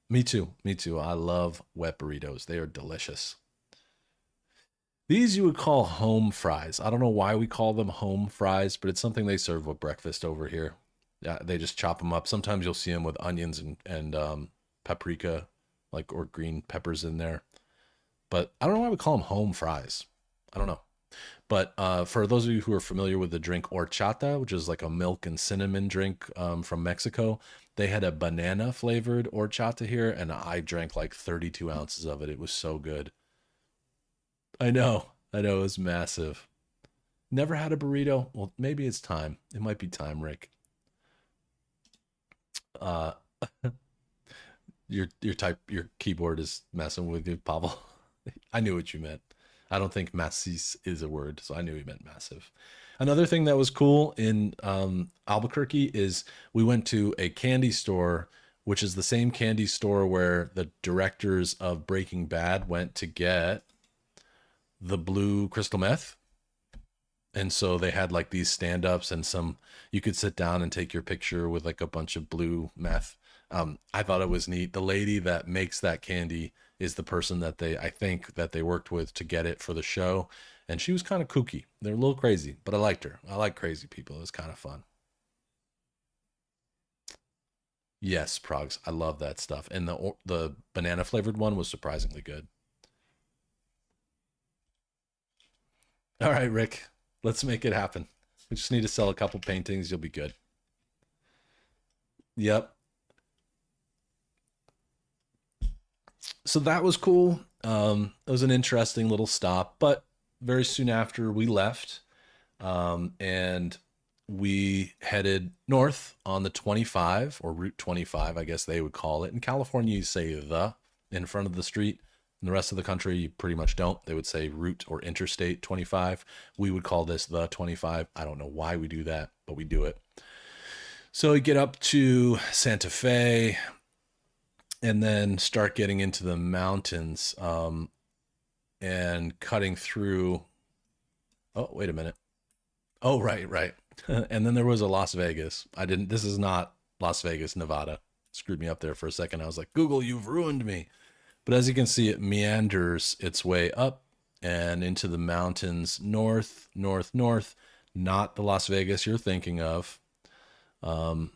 Me too. Me too. I love wet burritos. They are delicious. These you would call home fries. I don't know why we call them home fries, but it's something they serve with breakfast over here. Yeah, they just chop them up. Sometimes you'll see them with onions and paprika, like or green peppers in there. But I don't know why we call them home fries. I don't know. But for those of you who are familiar with the drink horchata, which is like a milk and cinnamon drink from Mexico, they had a banana flavored horchata here, and I drank like 32 ounces of it. It was so good. I know. I know. It was massive. Never had a burrito. Well, maybe it's time. It might be time, Rick. Uh, your keyboard is messing with you, Pavel. I knew what you meant. I don't think massif is a word, so I knew he meant massive. Another thing that was cool in Albuquerque is we went to a candy store, which is the same candy store where the directors of Breaking Bad went to get the blue crystal meth. And so they had like these stand-ups and some you could sit down and take your picture with like a bunch of blue meth. I thought it was neat. The lady that makes that candy is the person that they I think that they worked with to get it for the show. And she was kind of kooky. They're a little crazy, but I liked her. I like crazy people. It was kind of fun. Yes, Progs. I love that stuff. And the banana flavored one was surprisingly good. All right, Rick. Let's make it happen. We just need to sell a couple paintings. You'll be good. Yep. So that was cool. It was an interesting little stop, but very soon after we left, and we headed north on the 25 or Route 25, I guess they would call it. In California, you say the in front of the street. In the rest of the country, you pretty much don't. They would say Route or Interstate 25. We would call this the 25. I don't know why we do that, but we do it. So we get up to Santa Fe and then start getting into the mountains and cutting through. Oh, wait a minute. Oh, right, right. And then there was a Las Vegas. I didn't, this is not Las Vegas, Nevada. Screwed me up there for a second. I was like, Google, you've ruined me. But as you can see, it meanders its way up and into the mountains north, north, north. Not the Las Vegas you're thinking of. Um,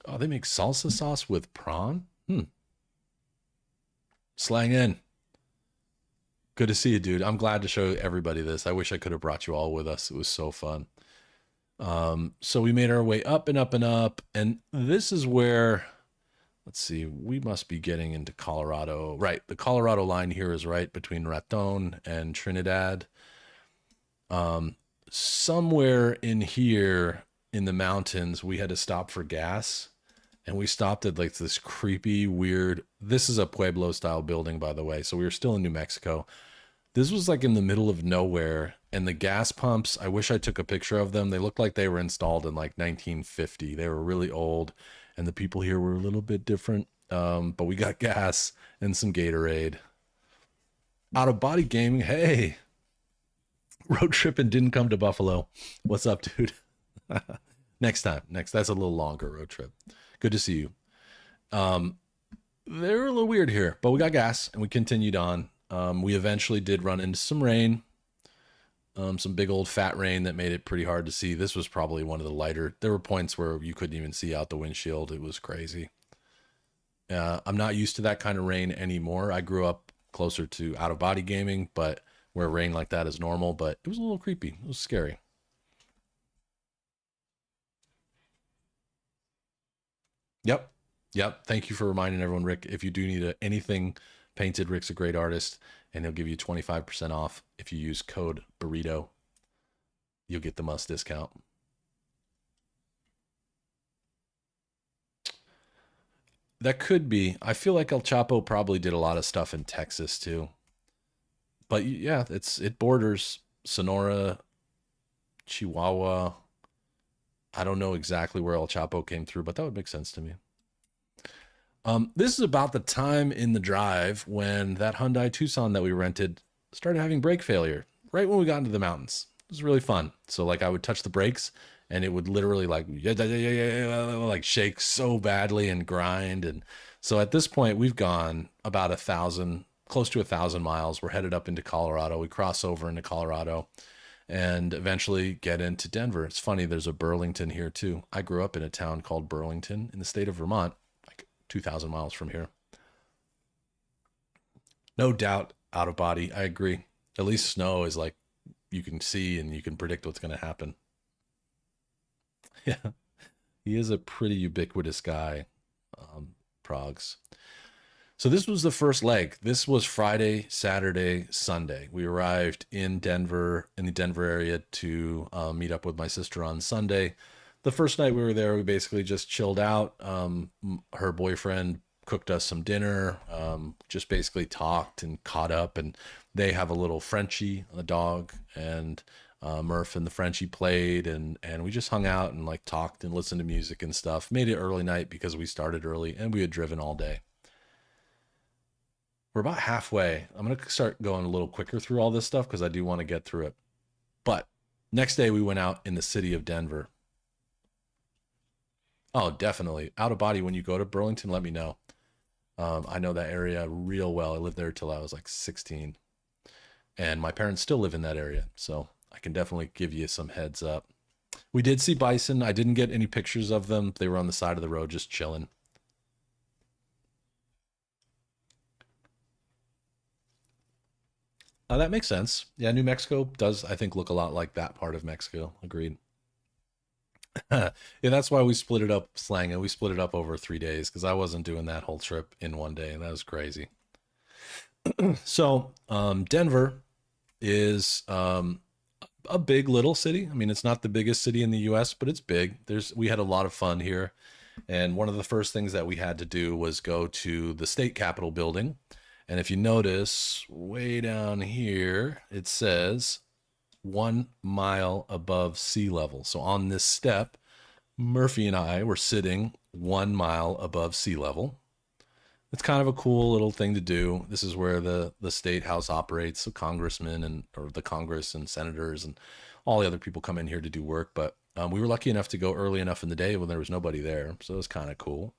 oh, they make salsa sauce with prawn? Hmm. Slang in. Good to see you, dude. I'm glad to show everybody this. I wish I could have brought you all with us. It was so fun. So we made our way up and up and up. And this is where let's see, we must be getting into Colorado. Right. The Colorado line here is right between Raton and Trinidad. Somewhere in here in the mountains, we had to stop for gas. And we stopped at like this creepy, weird. This is a Pueblo style building, by the way. So we were still in New Mexico. This was like in the middle of nowhere. And the gas pumps, I wish I took a picture of them. They looked like they were installed in like 1950. They were really old. And the people here were a little bit different. But we got gas and some Gatorade. Out of body gaming. Hey, road trip and didn't come to Buffalo. What's up, dude? Next time. Next. That's a little longer road trip. Good to see you. They're a little weird here, but we got gas and we continued on. We eventually did run into some rain, some big old fat rain that made it pretty hard to see. This was probably one of the lighter. There were points where you couldn't even see out the windshield. It was crazy. I'm not used to that kind of rain anymore. I grew up closer to out of body gaming, but where rain like that is normal, but it was a little creepy. It was scary. Yep. Yep. Thank you for reminding everyone, Rick. If you do need anything painted, Rick's a great artist and he'll give you 25% off if you use code burrito. You'll get the must discount. That could be. I feel like El Chapo probably did a lot of stuff in Texas too. But yeah, it borders Sonora, Chihuahua. I don't know exactly where El Chapo came through, but that would make sense to me. This is about the time in the drive when that Hyundai Tucson that we rented started having brake failure, right when we got into the mountains. It was really fun. So like I would touch the brakes and it would literally like yeah, yeah, yeah, yeah, yeah, like shake so badly and grind. And so at this point we've gone about 1,000, close to 1,000 miles. We're headed up into Colorado. We cross over into Colorado and eventually get into Denver. It's funny, there's a Burlington here too. I grew up in a town called Burlington in the state of Vermont, like 2,000 miles from here. No doubt out of body. I agree. At least snow is like you can see and you can predict what's going to happen. Yeah, he is a pretty ubiquitous guy, Progs. So this was the first leg. This was Friday, Saturday, Sunday. We arrived in Denver, in the Denver area, to meet up with my sister on Sunday. The first night we were there, we basically just chilled out. Her boyfriend cooked us some dinner, just basically talked and caught up. And they have a little Frenchie, a dog, and Murph and the Frenchie played, and we just hung out and like talked and listened to music and stuff. Made it early night because we started early and we had driven all day. We're about halfway. I'm going to start going a little quicker through all this stuff because I do want to get through it. But next day we went out in the city of Denver. Oh, definitely. Out of body, when you go to Burlington, let me know. I know that area real well. I lived there till I was like 16. And my parents still live in that area. So I can definitely give you some heads up. We did see bison. I didn't get any pictures of them. They were on the side of the road just chilling. That makes sense. Yeah, New Mexico does, I think, look a lot like that part of Mexico. Agreed. Yeah, that's why we split it up, slang, and we split it up over 3 days because I wasn't doing that whole trip in one day. That was crazy. So, Denver is a big little city. I mean, it's not the biggest city in the US, but it's big. We had a lot of fun here. And one of the first things that we had to do was go to the state capitol building. And if you notice way down here, it says 1 mile above sea level. So on this step, Murphy and I were sitting 1 mile above sea level. It's kind of a cool little thing to do. This is where the state house operates. So congressmen and or the Congress and senators and all the other people come in here to do work. But we were lucky enough to go early enough in the day when there was nobody there. So it was kind of cool.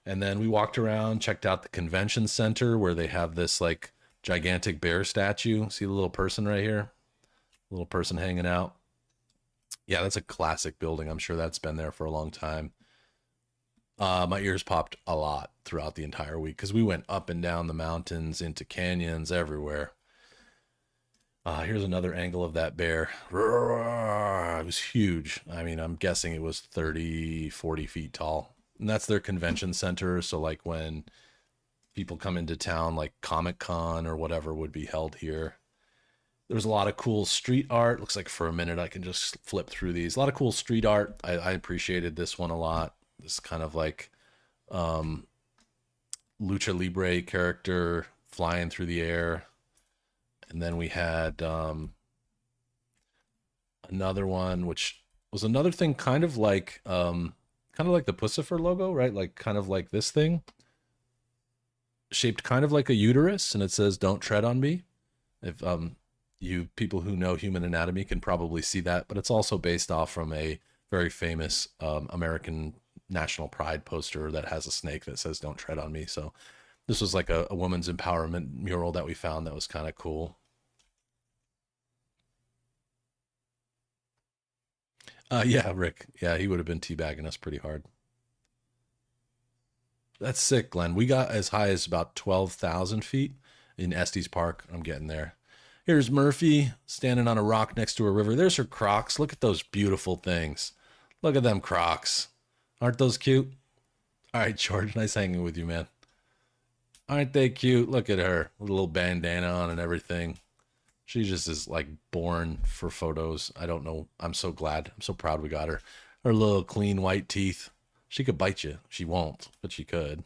And then we walked around, checked out the convention center where they have this like gigantic bear statue. See the little person right here? Little person hanging out. Yeah, that's a classic building. I'm sure that's been there for a long time. My ears popped a lot throughout the entire week because we went up and down the mountains into canyons everywhere. Here's another angle of that bear. It was huge. I mean, I'm guessing it was 30, 40 feet tall. And that's their convention center. So like when people come into town, like Comic Con or whatever would be held here. There's a lot of cool street art. Looks like for a minute I can just flip through these. A lot of cool street art. I appreciated this one a lot. This kind of like um, lucha libre character flying through the air. And then we had another one, which was another thing, kind of like the Pussifer logo, right? Like kind of like this thing, shaped kind of like a uterus, and it says "Don't tread on me." If you people who know human anatomy can probably see that, but it's also based off from a very famous American national pride poster that has a snake that says "Don't tread on me." So this was like a woman's empowerment mural that we found that was kind of cool. Yeah, Rick. Yeah, he would have been teabagging us pretty hard. That's sick, Glenn. We got as high as about 12,000 feet in Estes Park. I'm getting there. Here's Murphy standing on a rock next to a river. There's her Crocs. Look at those beautiful things. Look at them Crocs. Aren't those cute? All right, George. Nice hanging with you, man. Aren't they cute? Look at her. With a little bandana on and everything. She just is like born for photos. I don't know. I'm so glad. I'm so proud we got her. Her little clean white teeth. She could bite you. She won't, but she could.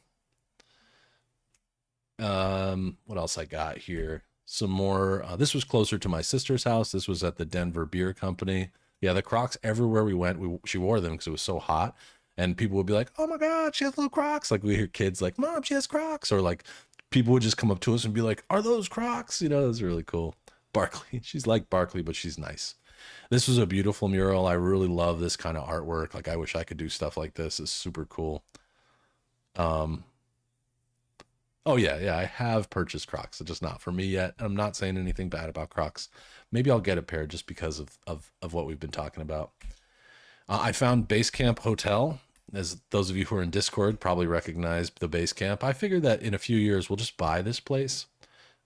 What else I got here? Some more. This was closer to my sister's house. This was at the Denver Beer Company. Yeah, the Crocs everywhere we went. She wore them because it was so hot, and people would be like, "Oh my God, she has little Crocs!" Like we hear kids like, "Mom, she has Crocs," or like people would just come up to us and be like, "Are those Crocs?" You know, it was really cool. Barkley, she's like Barkley, but she's nice. This was a beautiful mural. I really love this kind of artwork. Like I wish I could do stuff like this. It's super cool. Um, Oh yeah, yeah. I have purchased Crocs. It's just not for me yet. I'm not saying anything bad about Crocs. Maybe I'll get a pair just because of what we've been talking about. I found Base Camp Hotel. As those of you who are in Discord probably recognize the Base Camp. I figured that in a few years we'll just buy this place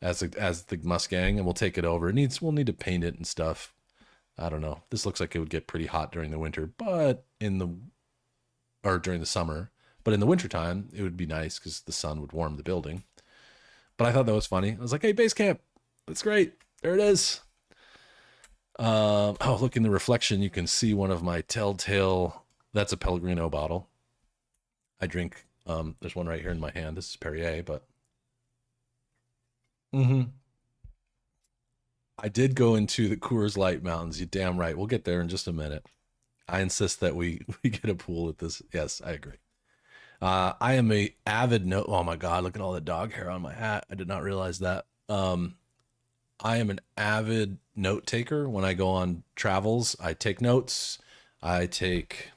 as the Mustang and we'll take it over. We'll need to paint it and stuff. I don't know. This looks like it would get pretty hot during the winter, but in the or during the summer. But in the wintertime, it would be nice because the sun would warm the building. But I thought that was funny. I was like, hey, base camp. That's great. There it is. Oh, look in the reflection. You can see one of my telltale. That's a Pellegrino bottle. I drink. There's one right here in my hand. This is Perrier, but hmm I did go into the Coors Light Mountains. You damn right. We'll get there in just a minute. I insist that we we get a pool at this. Yes, I agree. I am a avid note. Oh my God, look at all the dog hair on my hat. I did not realize that. I am an avid note taker. When I go on travels, I take notes. I take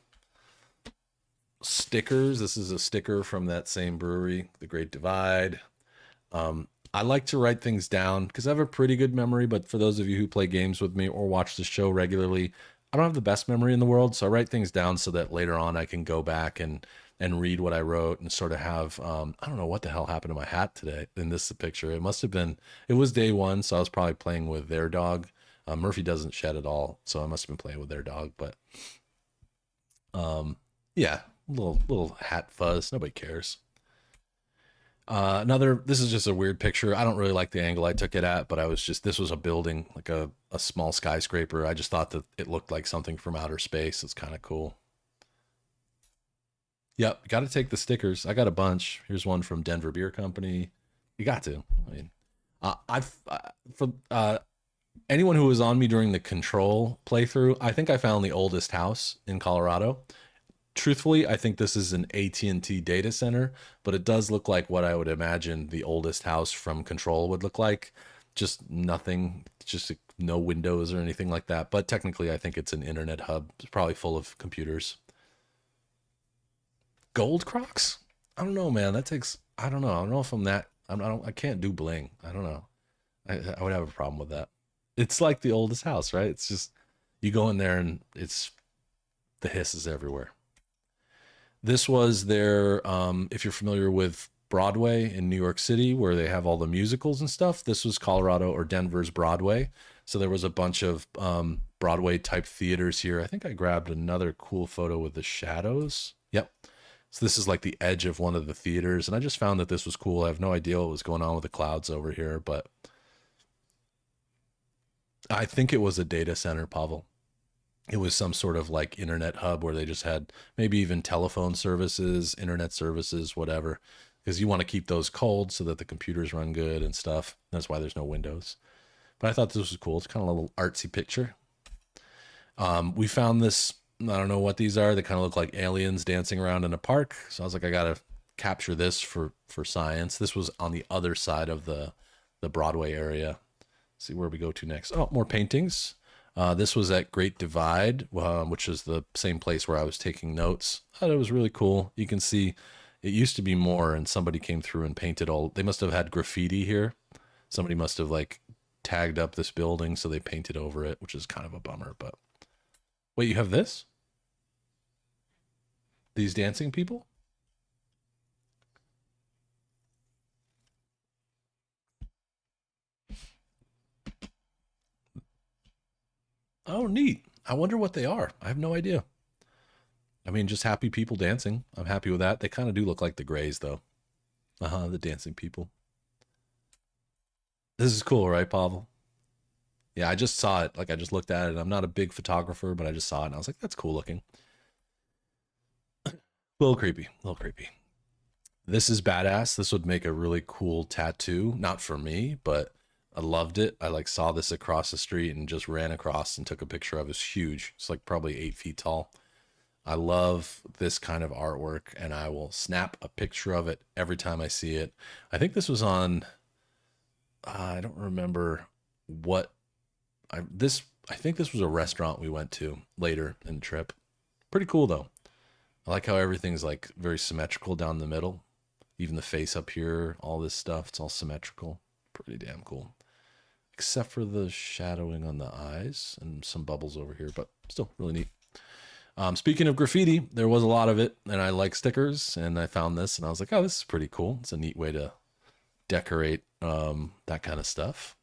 stickers. This is a sticker from that same brewery, The Great Divide. I like to write things down because I have a pretty good memory. But for those of you who play games with me or watch the show regularly, I don't have the best memory in the world. So I write things down so that later on I can go back and read what I wrote and sort of have I don't know what the hell happened to my hat today in this picture. It must have been it was day one, so I was probably playing with their dog. Murphy doesn't shed at all, so I must have been playing with their dog. But yeah, little hat fuzz. Nobody cares. Another. This is just a weird picture. I don't really like the angle I took it at, but I was just this was a building like a small skyscraper. I just thought that it looked like something from outer space. It's kind of cool. Yep, got to take the stickers. I got a bunch. Here's one from Denver Beer Company. You got to. I mean, I've for anyone who was on me during the Control playthrough, I think I found the oldest house in Colorado. Truthfully, I think this is an AT&T data center, but it does look like what I would imagine the oldest house from Control would look like. Just nothing, just no windows or anything like that. But technically, I think it's an internet hub. It's probably full of computers. Gold Crocs? I don't know, man. That takes. I don't know. I don't know if I'm that. I don't. I can't do bling. I don't know. I would have a problem with that. It's like the oldest house, right? It's just you go in there and it's the hiss is everywhere. This was their. If you're familiar with Broadway in New York City, where they have all the musicals and stuff, this was Colorado or Denver's Broadway. So there was a bunch of Broadway type theaters here. I think I grabbed another cool photo with the shadows. Yep. So this is like the edge of one of the theaters, and I just found that this was cool. I have no idea what was going on with the clouds over here, but I think it was a data center, Pavel. It was some sort of like internet hub where they just had maybe even telephone services, internet services, whatever, because you want to keep those cold so that the computers run good and stuff. That's why there's no windows. But I thought this was cool. It's kind of a little artsy picture. We found this. I don't know what these are. They kind of look like aliens dancing around in a park. So I was like, I gotta capture this for science. This was on the other side of the Broadway area. Let's see where we go to next. Oh, more paintings. This was at Great Divide, which is the same place where I was taking notes. I thought it was really cool. You can see it used to be more, and somebody came through and painted all. They must have had graffiti here. Somebody must have like tagged up this building, so they painted over it, which is kind of a bummer. But wait, you have this? These dancing people? Oh, neat. I wonder what they are. I have no idea. I mean, just happy people dancing. I'm happy with that. They kind of do look like the Greys, though. The dancing people. This is cool, right, Pavel? Yeah, I just saw it. Like, I just looked at it. I'm not a big photographer, but I just saw it and I was like, that's cool looking. A little creepy. A little creepy. This is badass. This would make a really cool tattoo. Not for me, but I loved it. I like saw this across the street and just ran across and took a picture of it. It's huge. It's like probably 8 feet tall. I love this kind of artwork, and I will snap a picture of it every time I see it. I think this was on. I don't remember what I this. I think this was a restaurant we went to later in the trip. Pretty cool though. I like how everything's like very symmetrical down the middle. Even the face up here, all this stuff, it's all symmetrical. Pretty damn cool. Except for the shadowing on the eyes and some bubbles over here, but still really neat. Speaking of graffiti, there was a lot of it, and I like stickers, and I found this, and I was like, oh, this is pretty cool. It's a neat way to decorate that kind of stuff.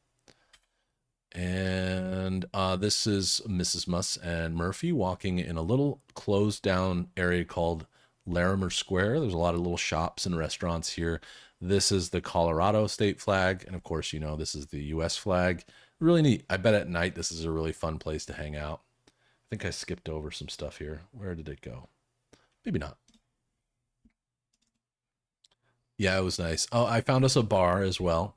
And this is Mrs. Muss and Murphy walking in a little closed down area called Larimer Square. There's a lot of little shops and restaurants here. This is the Colorado state flag. And of course, you know, this is the US flag. Really neat. I bet at night this is a really fun place to hang out. I think I skipped over some stuff here. Where did it go? Maybe not. Yeah, it was nice. Oh, I found us a bar as well.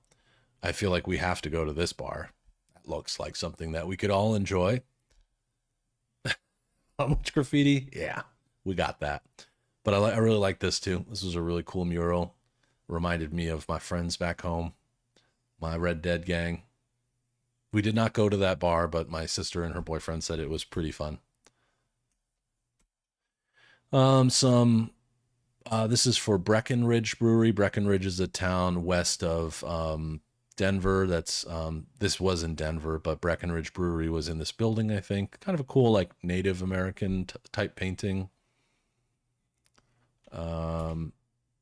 I feel like we have to go to this bar. That looks like something that we could all enjoy. How much graffiti? Yeah, we got that. But I really like this too. This was a really cool mural. Reminded me of my friends back home, my Red Dead gang. We did not go to that bar, but my sister and her boyfriend said it was pretty fun. Some This is for Breckenridge Brewery. Breckenridge is a town west of Denver. This was in Denver, but Breckenridge Brewery was in this building, I think. Kind of a cool, like, Native American type painting. Um,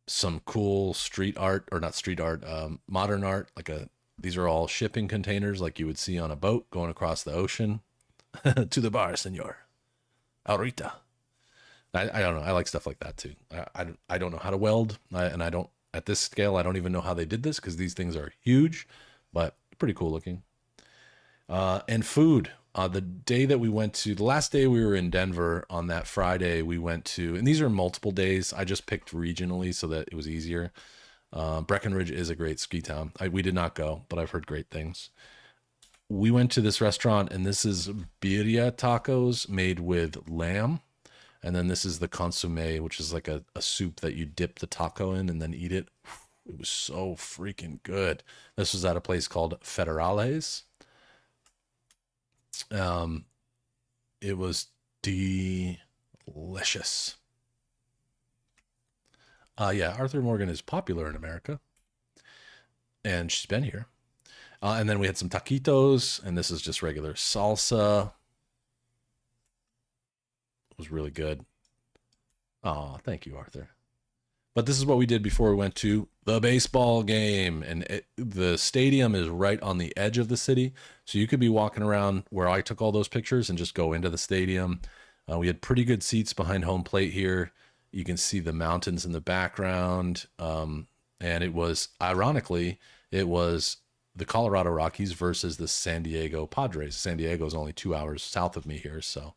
some cool street art, or not street art, modern art. These are all shipping containers, like you would see on a boat going across the ocean. To the bar, senor. Ahorita. I don't know. I like stuff like that too. I don't know how to weld, and I don't at this scale. I don't even know how they did this because these things are huge, but pretty cool looking. And food. The day that we went to, the last day we were in Denver, on that Friday, we went to, and these are multiple days. I just picked regionally so that it was easier. Breckenridge is a great ski town. We did not go, but I've heard great things. We went to this restaurant, and this is birria tacos made with lamb. And then this is the consomme, which is like a soup that you dip the taco in and then eat it. It was so freaking good. This was at a place called Federales. Um, it was delicious. Yeah, Arthur Morgan is popular in America, and she's been here. And then we had some taquitos, and this is just regular salsa. It was really good. Oh, thank you, Arthur. But this is what we did before we went to the baseball game. And the stadium is right on the edge of the city. So you could be walking around where I took all those pictures and just go into the stadium. We had pretty good seats behind home plate here. You can see the mountains in the background. And it was, ironically, it was the Colorado Rockies versus the San Diego Padres. San Diego is only 2 hours south of me here. So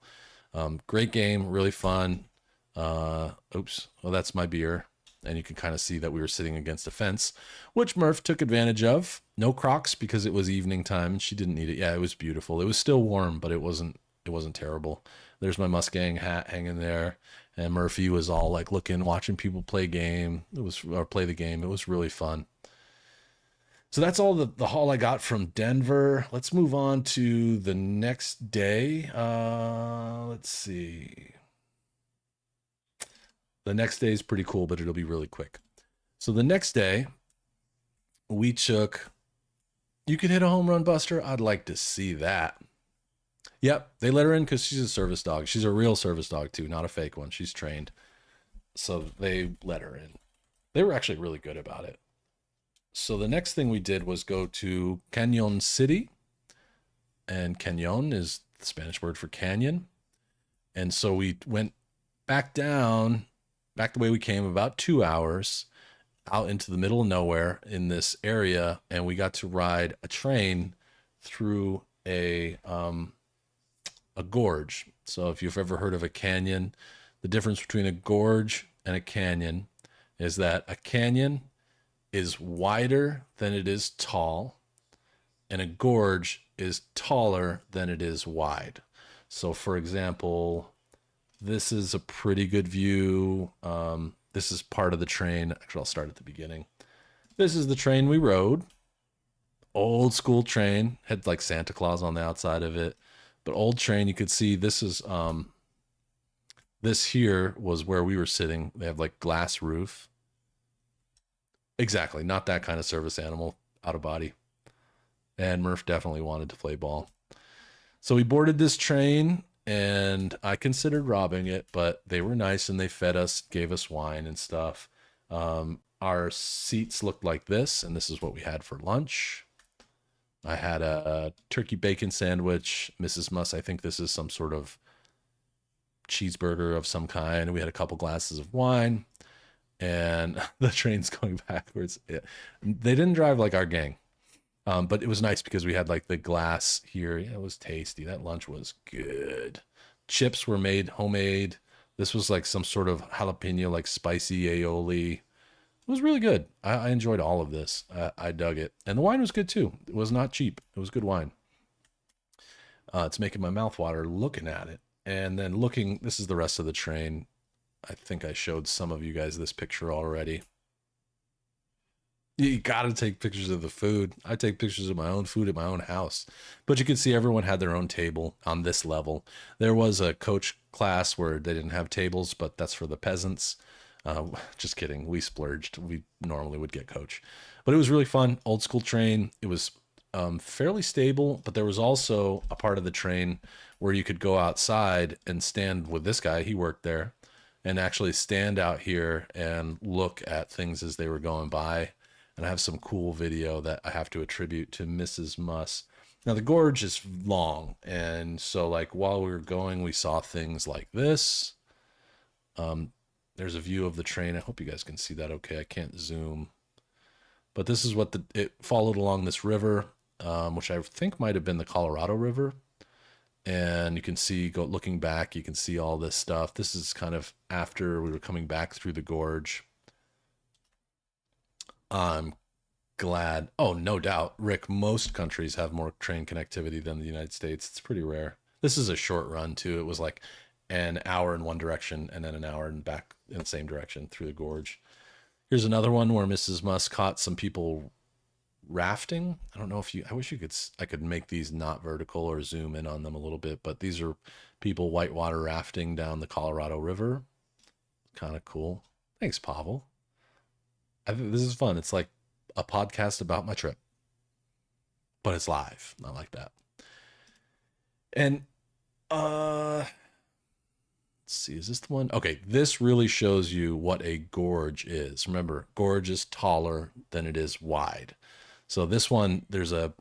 great game, really fun. Oops. Well, that's my beer. And you can kind of see that we were sitting against a fence, which Murph took advantage of. No Crocs because it was evening time and she didn't need it. Yeah, it was beautiful. It was still warm, but it wasn't terrible. There's my Mustang hat hanging there. And Murphy was all like looking, watching people play play the game. It was really fun. So that's all the haul I got from Denver. Let's move on to the next day. Let's see. The next day is pretty cool, but it'll be really quick. So the next day, we took. You can hit a home run, Buster. I'd like to see that. Yep, they let her in because she's a service dog. She's a real service dog too, not a fake one. She's trained, so they let her in. They were actually really good about it. So the next thing we did was go to Cañon City, and Cañon is the Spanish word for canyon. And so we went back down, back the way we came, about 2 hours out into the middle of nowhere in this area, and we got to ride a train through a gorge. So if you've ever heard of a canyon, the difference between a gorge and a canyon is that a canyon is wider than it is tall, and a gorge is taller than it is wide. So for example, this is a pretty good view. This is part of the train. Actually, I'll start at the beginning. This is the train we rode. Old school train, had like Santa Claus on the outside of it, but old train. You could see this is this here was where we were sitting. They have like glass roof. Exactly, not that kind of service animal, out of body. And Murph definitely wanted to play ball. So we boarded this train, and I considered robbing it, but they were nice and they fed us, gave us wine and stuff. Our seats looked like this, and this is what we had for lunch. I had a turkey bacon sandwich. Mrs. Muss, I think this is some sort of cheeseburger of some kind. We had a couple glasses of wine, and the train's going backwards. They didn't drive like our gang, but it was nice because we had like the glass here. Yeah, it was tasty. That lunch was good. Chips were made homemade. This was like some sort of jalapeno, like spicy aioli. It was really good. I enjoyed all of this. I dug it. And the wine was good too. It was not cheap. It was good wine. It's making my mouth water looking at it. And then looking, this is the rest of the train. I think I showed some of you guys this picture already. You gotta take pictures of the food. I take pictures of my own food at my own house. But you can see everyone had their own table on this level. There was a coach class where they didn't have tables, but that's for the peasants. Just kidding. We splurged. We normally would get coach. But it was really fun. Old school train. It was fairly stable, but there was also a part of the train where you could go outside and stand with this guy. He worked there, and actually stand out here and look at things as they were going by. And I have some cool video that I have to attribute to Mrs. Muss. Now the gorge is long, and so like while we were going, we saw things like this. There's a view of the train. I hope you guys can see that okay. I can't zoom. But this is what it followed along this river, which I think might have been the Colorado River. And you can see, looking back, you can see all this stuff. This is kind of after we were coming back through the gorge. I'm glad. Oh, no doubt, Rick, most countries have more train connectivity than the United States. It's pretty rare. This is a short run, too. It was like an hour in one direction and then an hour and back in the same direction through the gorge. Here's another one where Mrs. Musk caught some people rafting. I don't know if I wish I could make these not vertical or zoom in on them a little bit, but these are people whitewater rafting down the Colorado River. Kind of cool. Thanks, Pavel. I think this is fun. It's like a podcast about my trip, but it's live, not like that. And let's see, is this the one? Okay, this really shows you what a gorge is. Remember, gorge is taller than it is wide. So this one, there's a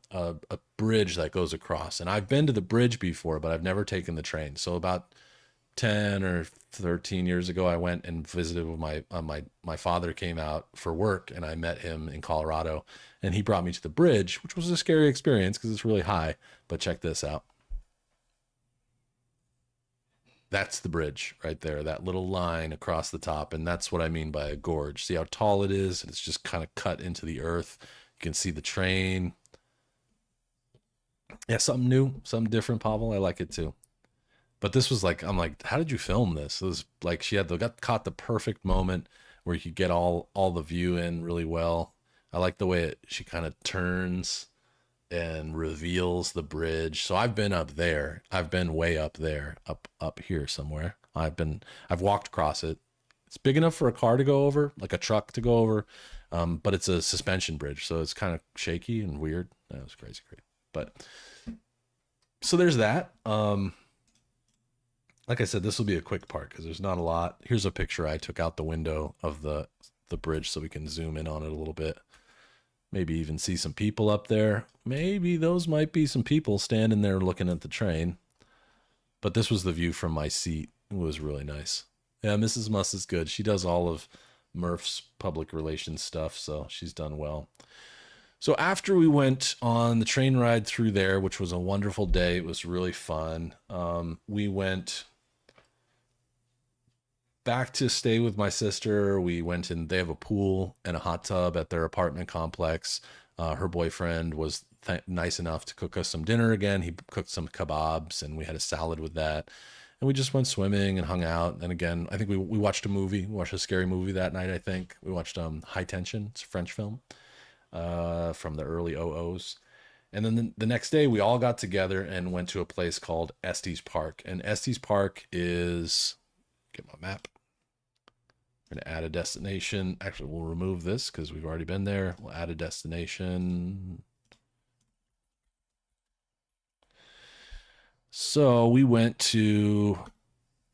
bridge that goes across, and I've been to the bridge before, but I've never taken the train. So about 10 or 13 years ago, I went and visited with my father came out for work, and I met him in Colorado, and he brought me to the bridge, which was a scary experience because it's really high. But check this out. That's the bridge right there, that little line across the top. And that's what I mean by a gorge. See how tall it is? It's just kind of cut into the earth. You can see the train. Yeah, something new, something different, Pavel. I like it too. But this was like, I'm like, how did you film this? It was like she had got caught the perfect moment where you could get all the view in really well. I like the way she kind of turns and reveals the bridge. So I've been up there. I've been way up there, up here somewhere. I've walked across it. It's big enough for a car to go over, like a truck to go over, but it's a suspension bridge, so it's kind of shaky and weird. That was crazy, great. But so there's that. Like I said, this will be a quick part because there's not a lot. Here's a picture I took out the window of the bridge so we can zoom in on it a little bit. Maybe even see some people up there. Maybe those might be some people standing there looking at the train. But this was the view from my seat. It was really nice. Yeah, Mrs. Muss is good. She does all of Murph's public relations stuff, so she's done well. So after we went on the train ride through there, which was a wonderful day, it was really fun. We went back to stay with my sister. We went and they have a pool and a hot tub at their apartment complex. Her boyfriend was nice enough to cook us some dinner again. He cooked some kebabs and we had a salad with that. And we just went swimming and hung out. And again, I think we watched a movie. We watched a scary movie that night, I think. We watched High Tension. It's a French film from the early OOs. And then the next day, we all got together and went to a place called Estes Park. And Estes Park is, get my map. We're going to add a destination. Actually, we'll remove this because we've already been there. We'll add a destination. So we went to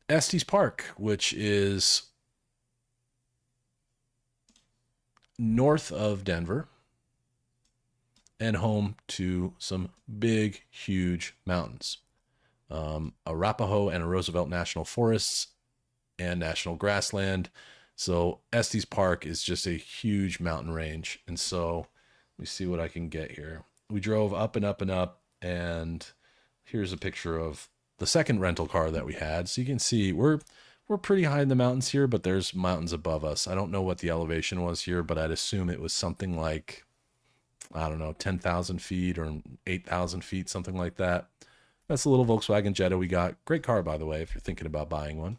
Estes Park, which is north of Denver and home to some big, huge mountains. Arapahoe and Roosevelt National Forests and National Grassland. So Estes Park is just a huge mountain range. And so let me see what I can get here. We drove up and up and up, and here's a picture of the second rental car that we had. So you can see we're pretty high in the mountains here, but there's mountains above us. I don't know what the elevation was here, but I'd assume it was something like, I don't know, 10,000 feet or 8,000 feet, something like that. That's a little Volkswagen Jetta we got. Great car, by the way, if you're thinking about buying one.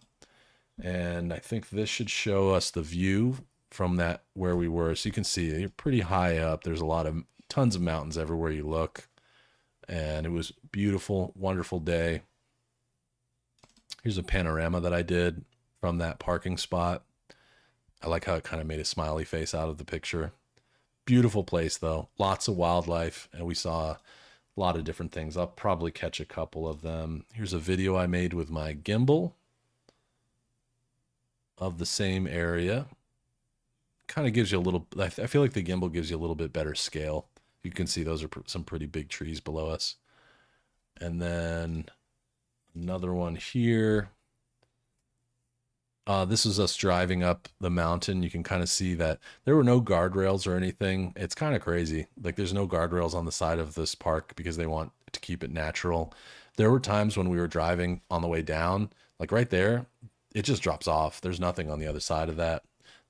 And I think this should show us the view from that where we were. So you can see you're pretty high up. There's tons of mountains everywhere you look. And it was beautiful, wonderful day. Here's a panorama that I did from that parking spot. I like how it kind of made a smiley face out of the picture. Beautiful place though. Lots of wildlife, and we saw a lot of different things. I'll probably catch a couple of them. Here's a video I made with my gimbal of the same area. Kind of gives you a little, I feel like the gimbal gives you a little bit better scale. You can see those are some pretty big trees below us. And then another one here. This is us driving up the mountain. You can kind of see that there were no guardrails or anything. It's kind of crazy. Like there's no guardrails on the side of this park because they want to keep it natural. There were times when we were driving on the way down, like right there, it just drops off. There's nothing on the other side of that.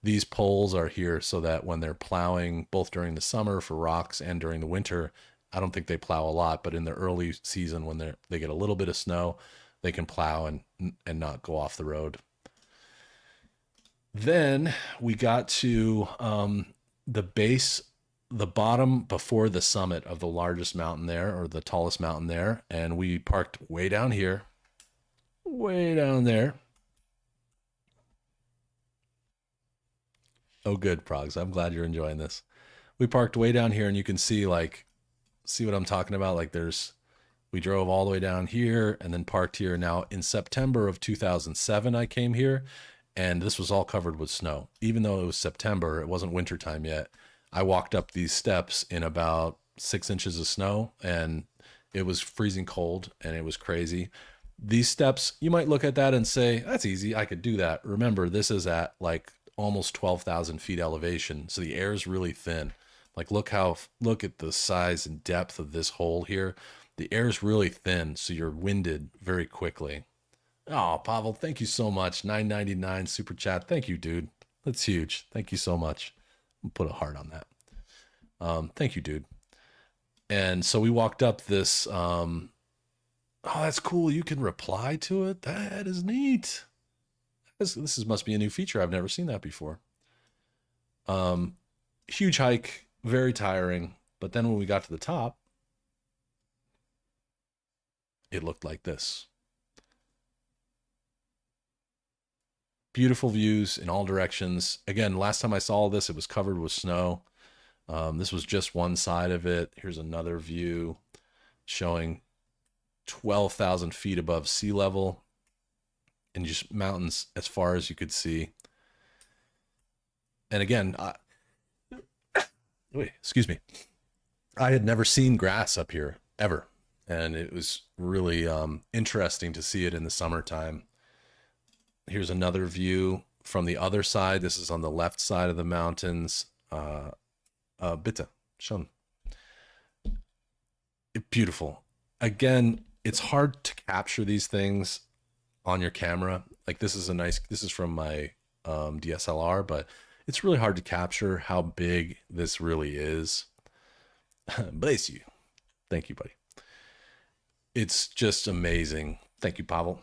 These poles are here so that when they're plowing, both during the summer for rocks and during the winter, I don't think they plow a lot, but in the early season when they get a little bit of snow, they can plow and not go off the road. Then we got to the base, the bottom before the summit of the largest mountain there, or the tallest mountain there, and we parked way down here, way down there. Oh, good, Progs. I'm glad you're enjoying this. We parked way down here, and you can see see what I'm talking about? Like we drove all the way down here and then parked here. Now in September of 2007, I came here and this was all covered with snow. Even though it was September, it wasn't wintertime yet. I walked up these steps in about 6 inches of snow and it was freezing cold and it was crazy. These steps, you might look at that and say, that's easy. I could do that. Remember, this is at like almost 12,000 feet elevation. So the air is really thin. Like look at the size and depth of this hole here. The air is really thin. So you're winded very quickly. Oh, Pavel, thank you so much. 9.99 super chat. Thank you, dude. That's huge. Thank you so much. I'll put a heart on that. Thank you, dude. And so we walked up this. Oh, that's cool. You can reply to it. That is neat. Must be a new feature. I've never seen that before. Huge hike, very tiring. But then when we got to the top, it looked like this. Beautiful views in all directions. Again, last time I saw this, it was covered with snow. This was just one side of it. Here's another view showing 12,000 feet above sea level and just mountains as far as you could see. And again, excuse me. I had never seen grass up here ever. And it was really interesting to see it in the summertime. Here's another view from the other side. This is on the left side of the mountains. Bitte, schon. Beautiful. Again, it's hard to capture these things on your camera. Like this is from my DSLR, but it's really hard to capture how big this really is. Bless you. Thank you, buddy. It's just amazing. Thank you, Pavel.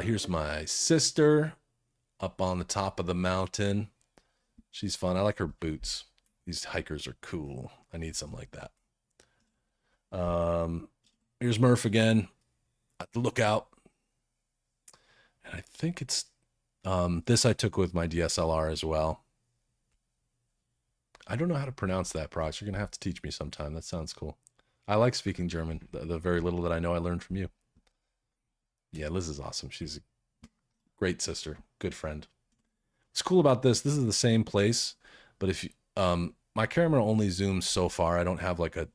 Here's my sister up on the top of the mountain. She's fun. I like her boots. These hikers are cool. I need something like that. Here's Murph again at the lookout. And I think it's this I took with my DSLR as well. I don't know how to pronounce that, Prox. You're going to have to teach me sometime. That sounds cool. I like speaking German. The very little that I know I learned from you. Yeah, Liz is awesome. She's a great sister, good friend. What's cool about this is the same place, but if you, my camera only zooms so far. I don't have like I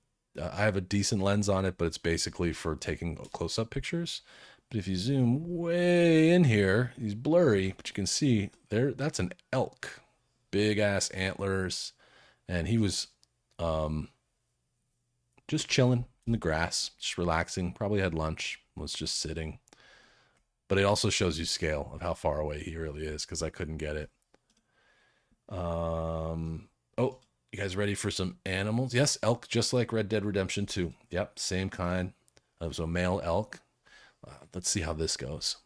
have a decent lens on it, but it's basically for taking close-up pictures. But if you zoom way in here, he's blurry, but you can see there, that's an elk, big ass antlers. And he was just chilling in the grass, just relaxing, probably had lunch, was just sitting. But it also shows you scale of how far away he really is, because I couldn't get it. Oh, you guys ready for some animals? Yes, elk, just like Red Dead Redemption 2. Yep, same kind. It was a male elk. Let's see how this goes.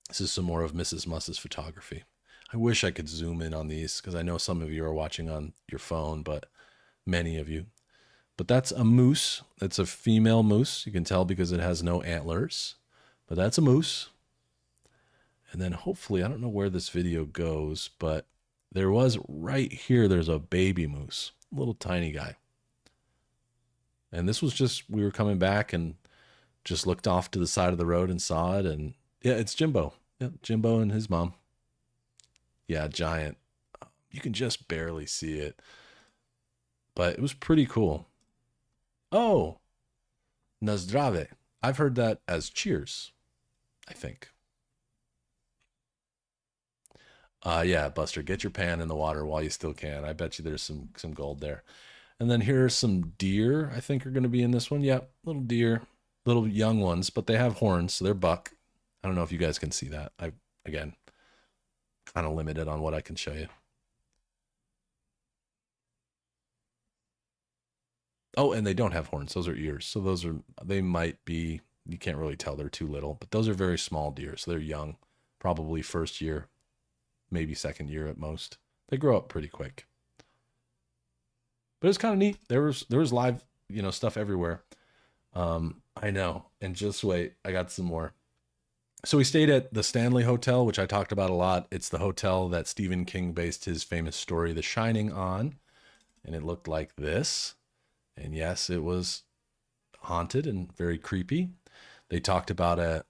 This is some more of Mrs. Muss's photography. I wish I could zoom in on these, because I know some of you are watching on your phone, but many of you. But that's a moose. It's a female moose. You can tell because it has no antlers. But that's a moose. And then hopefully, I don't know where this video goes, but there was right here, there's a baby moose, little tiny guy. And this was just, we were coming back and just looked off to the side of the road and saw it. And yeah, it's Jimbo. Yeah, Jimbo and his mom. Yeah, giant. You can just barely see it. But it was pretty cool. Oh, Nazdrave. I've heard that as cheers, I think. Yeah, Buster, get your pan in the water while you still can. I bet you there's some gold there. And then here's some deer, I think are going to be in this one. Yep, little deer, little young ones, but they have horns, so they're buck. I don't know if you guys can see that. Again, kind of limited on what I can show you. Oh, and they don't have horns. Those are ears. So they might be, you can't really tell, they're too little, but those are very small deer. So they're young, probably first year, maybe second year at most. They grow up pretty quick. But it's kind of neat. There was live, stuff everywhere. I know. And just wait, I got some more. So we stayed at the Stanley Hotel, which I talked about a lot. It's the hotel that Stephen King based his famous story, The Shining, on. And it looked like this. And yes, it was haunted and very creepy. They talked about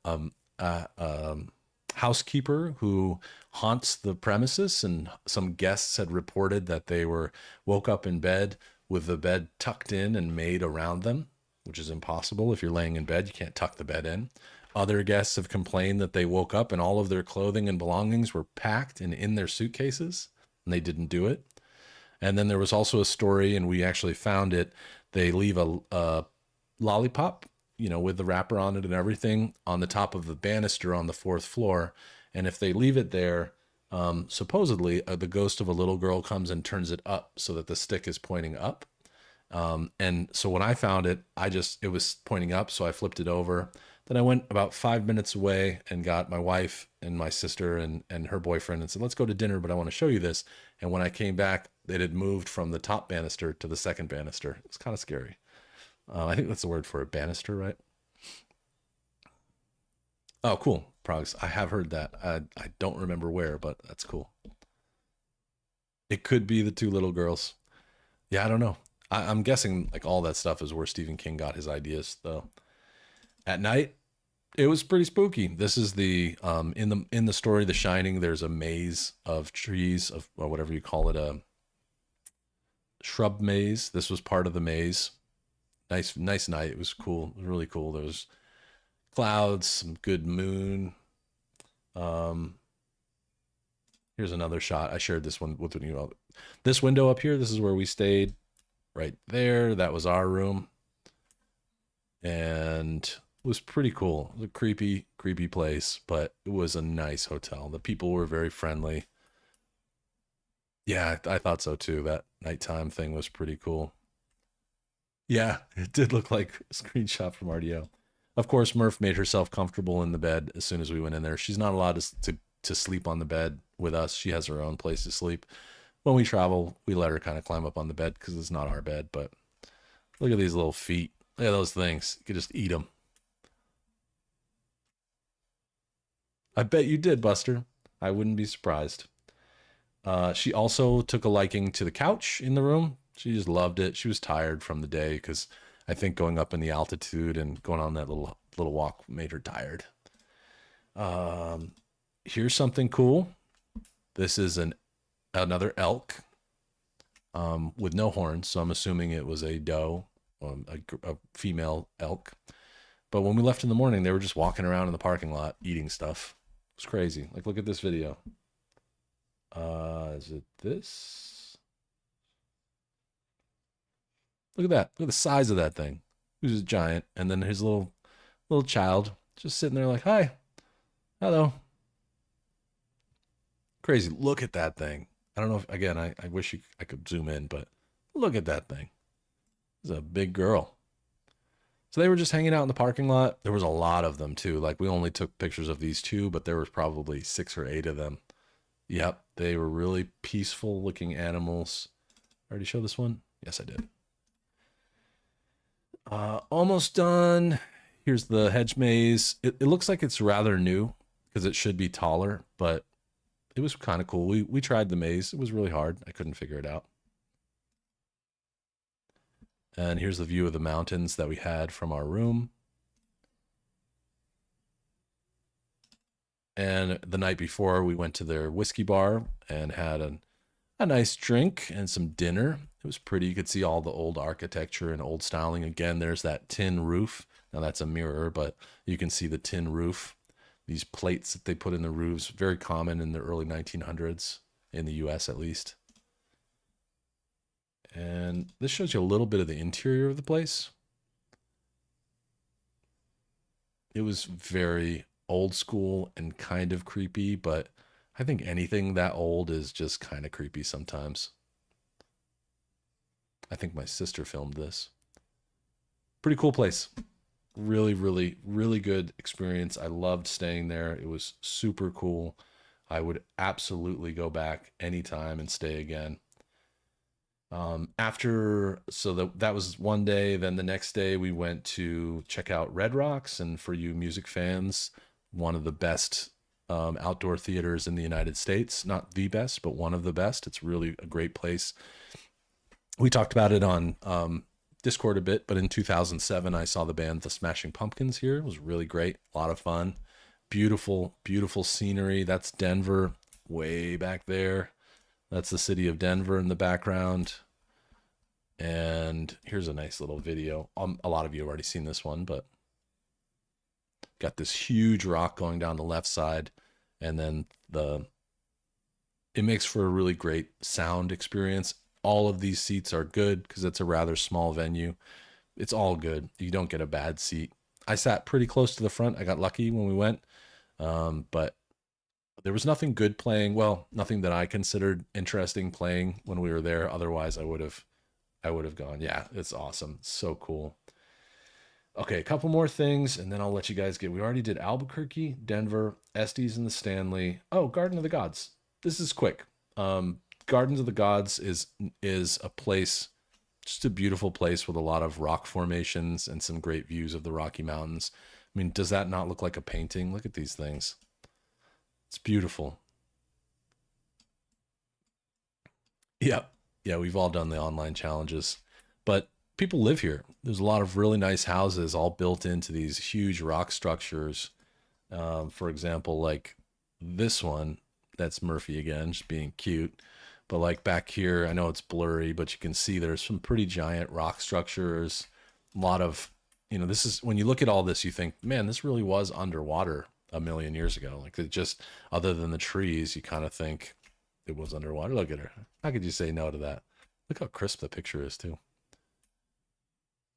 a housekeeper who haunts the premises, and some guests had reported that they woke up in bed with the bed tucked in and made around them, which is impossible. If you're laying in bed, you can't tuck the bed in. Other guests have complained that they woke up and all of their clothing and belongings were packed and in their suitcases, and they didn't do it. And then there was also a story, and we actually found it. They leave a lollipop, with the wrapper on it and everything, on the top of the banister on the fourth floor. And if they leave it there, supposedly the ghost of a little girl comes and turns it up so that the stick is pointing up. And so when I found it, it was pointing up, so I flipped it over. Then I went about 5 minutes away and got my wife and my sister and her boyfriend and said, let's go to dinner, but I want to show you this. And when I came back, it had moved from the top banister to the second banister. It's kind of scary. I think that's the word for a banister, right? Oh, cool. Progs. I have heard that. I don't remember where, but that's cool. It could be the two little girls. Yeah, I don't know. I'm guessing like all that stuff is where Stephen King got his ideas, though. At night, it was pretty spooky. This is the in the story The Shining. There's a maze of trees of or whatever you call it, a shrub maze. This was part of the maze. Nice night. It was cool. It was really cool. There was clouds, some good moon. Um, Here's another shot. I shared this one with you. This window up here. This is where we stayed. Right there. That was our room, and it was pretty cool. It was a creepy place, but it was a nice hotel. The people were very friendly. Yeah, I thought so too. That nighttime thing was pretty cool. Yeah, it did look like a screenshot from RDO. Of course, Murph made herself comfortable in the bed as soon as we went in there. She's not allowed to sleep on the bed with us. She has her own place to sleep. When we travel, we let her kind of climb up on the bed because it's not our bed. But look at these little feet. Look at those things. You could just eat them. I bet you did, Buster. I wouldn't be surprised. She also took a liking to the couch in the room. She just loved it. She was tired from the day because I think going up in the altitude and going on that little walk made her tired. Um, Here's something cool. This is another elk with no horns, so I'm assuming it was a doe, a female elk. But when we left in the morning, they were just walking around in the parking lot eating stuff. It's crazy. Like, look at this video. Is it this? Look at that. Look at the size of that thing. Who's a giant, and then his little child just sitting there like, "Hi, hello." Crazy. Look at that thing. I don't know if again. I wish I could zoom in, but look at that thing. It's a big girl. So they were just hanging out in the parking lot. There was a lot of them too. Like we only took pictures of these two, but there was probably 6 or 8 of them. Yep, they were really peaceful looking animals. I already showed this one? Yes, I did. Almost done. Here's the hedge maze. It looks like it's rather new because it should be taller, but it was kind of cool. We tried the maze. It was really hard. I couldn't figure it out. And here's the view of the mountains that we had from our room. And the night before, we went to their whiskey bar and had a nice drink and some dinner. It was pretty. You could see all the old architecture and old styling. Again, there's that tin roof. Now that's a mirror, but you can see the tin roof. These plates that they put in the roofs, very common in the early 1900s, in the US at least. And this shows you a little bit of the interior of the place. It was very old school and kind of creepy, but I think anything that old is just kind of creepy sometimes. I think my sister filmed this. Pretty cool place. Really, really, really good experience. I loved staying there. It was super cool. I would absolutely go back anytime and stay again. That was one day. Then the next day we went to check out Red Rocks, and for you music fans, one of the best outdoor theaters in the United States. Not the best, but one of the best. It's really a great place. We talked about it on Discord a bit, but in 2007, I saw the band The Smashing Pumpkins here. It was really great. A lot of fun. Beautiful, beautiful scenery. That's Denver way back there. That's the city of Denver in the background. And here's a nice little video. A lot of you have already seen this one, but got this huge rock going down the left side, and then it makes for a really great sound experience. All of these seats are good because it's a rather small venue. It's all good. You don't get a bad seat. I sat pretty close to the front. I got lucky when we went, but there was nothing good playing. Well, nothing that I considered interesting playing when we were there. Otherwise, I would have gone. Yeah, it's awesome. It's so cool. Okay, a couple more things, and then I'll let you guys get. We already did Albuquerque, Denver, Estes, and the Stanley. Oh, Garden of the Gods. This is quick. Gardens of the Gods is a place, just a beautiful place with a lot of rock formations and some great views of the Rocky Mountains. I mean, does that not look like a painting? Look at these things. It's beautiful. Yeah. Yeah, we've all done the online challenges. But people live here. There's a lot of really nice houses all built into these huge rock structures. For example, like this one, that's Murphy again, just being cute. But like back here, I know it's blurry, but you can see there's some pretty giant rock structures. A lot of, this is when you look at all this, you think, man, this really was underwater a million years ago. Like it just, other than the trees, you kind of think it was underwater. Look at her. How could you say no to that? Look how crisp the picture is, too.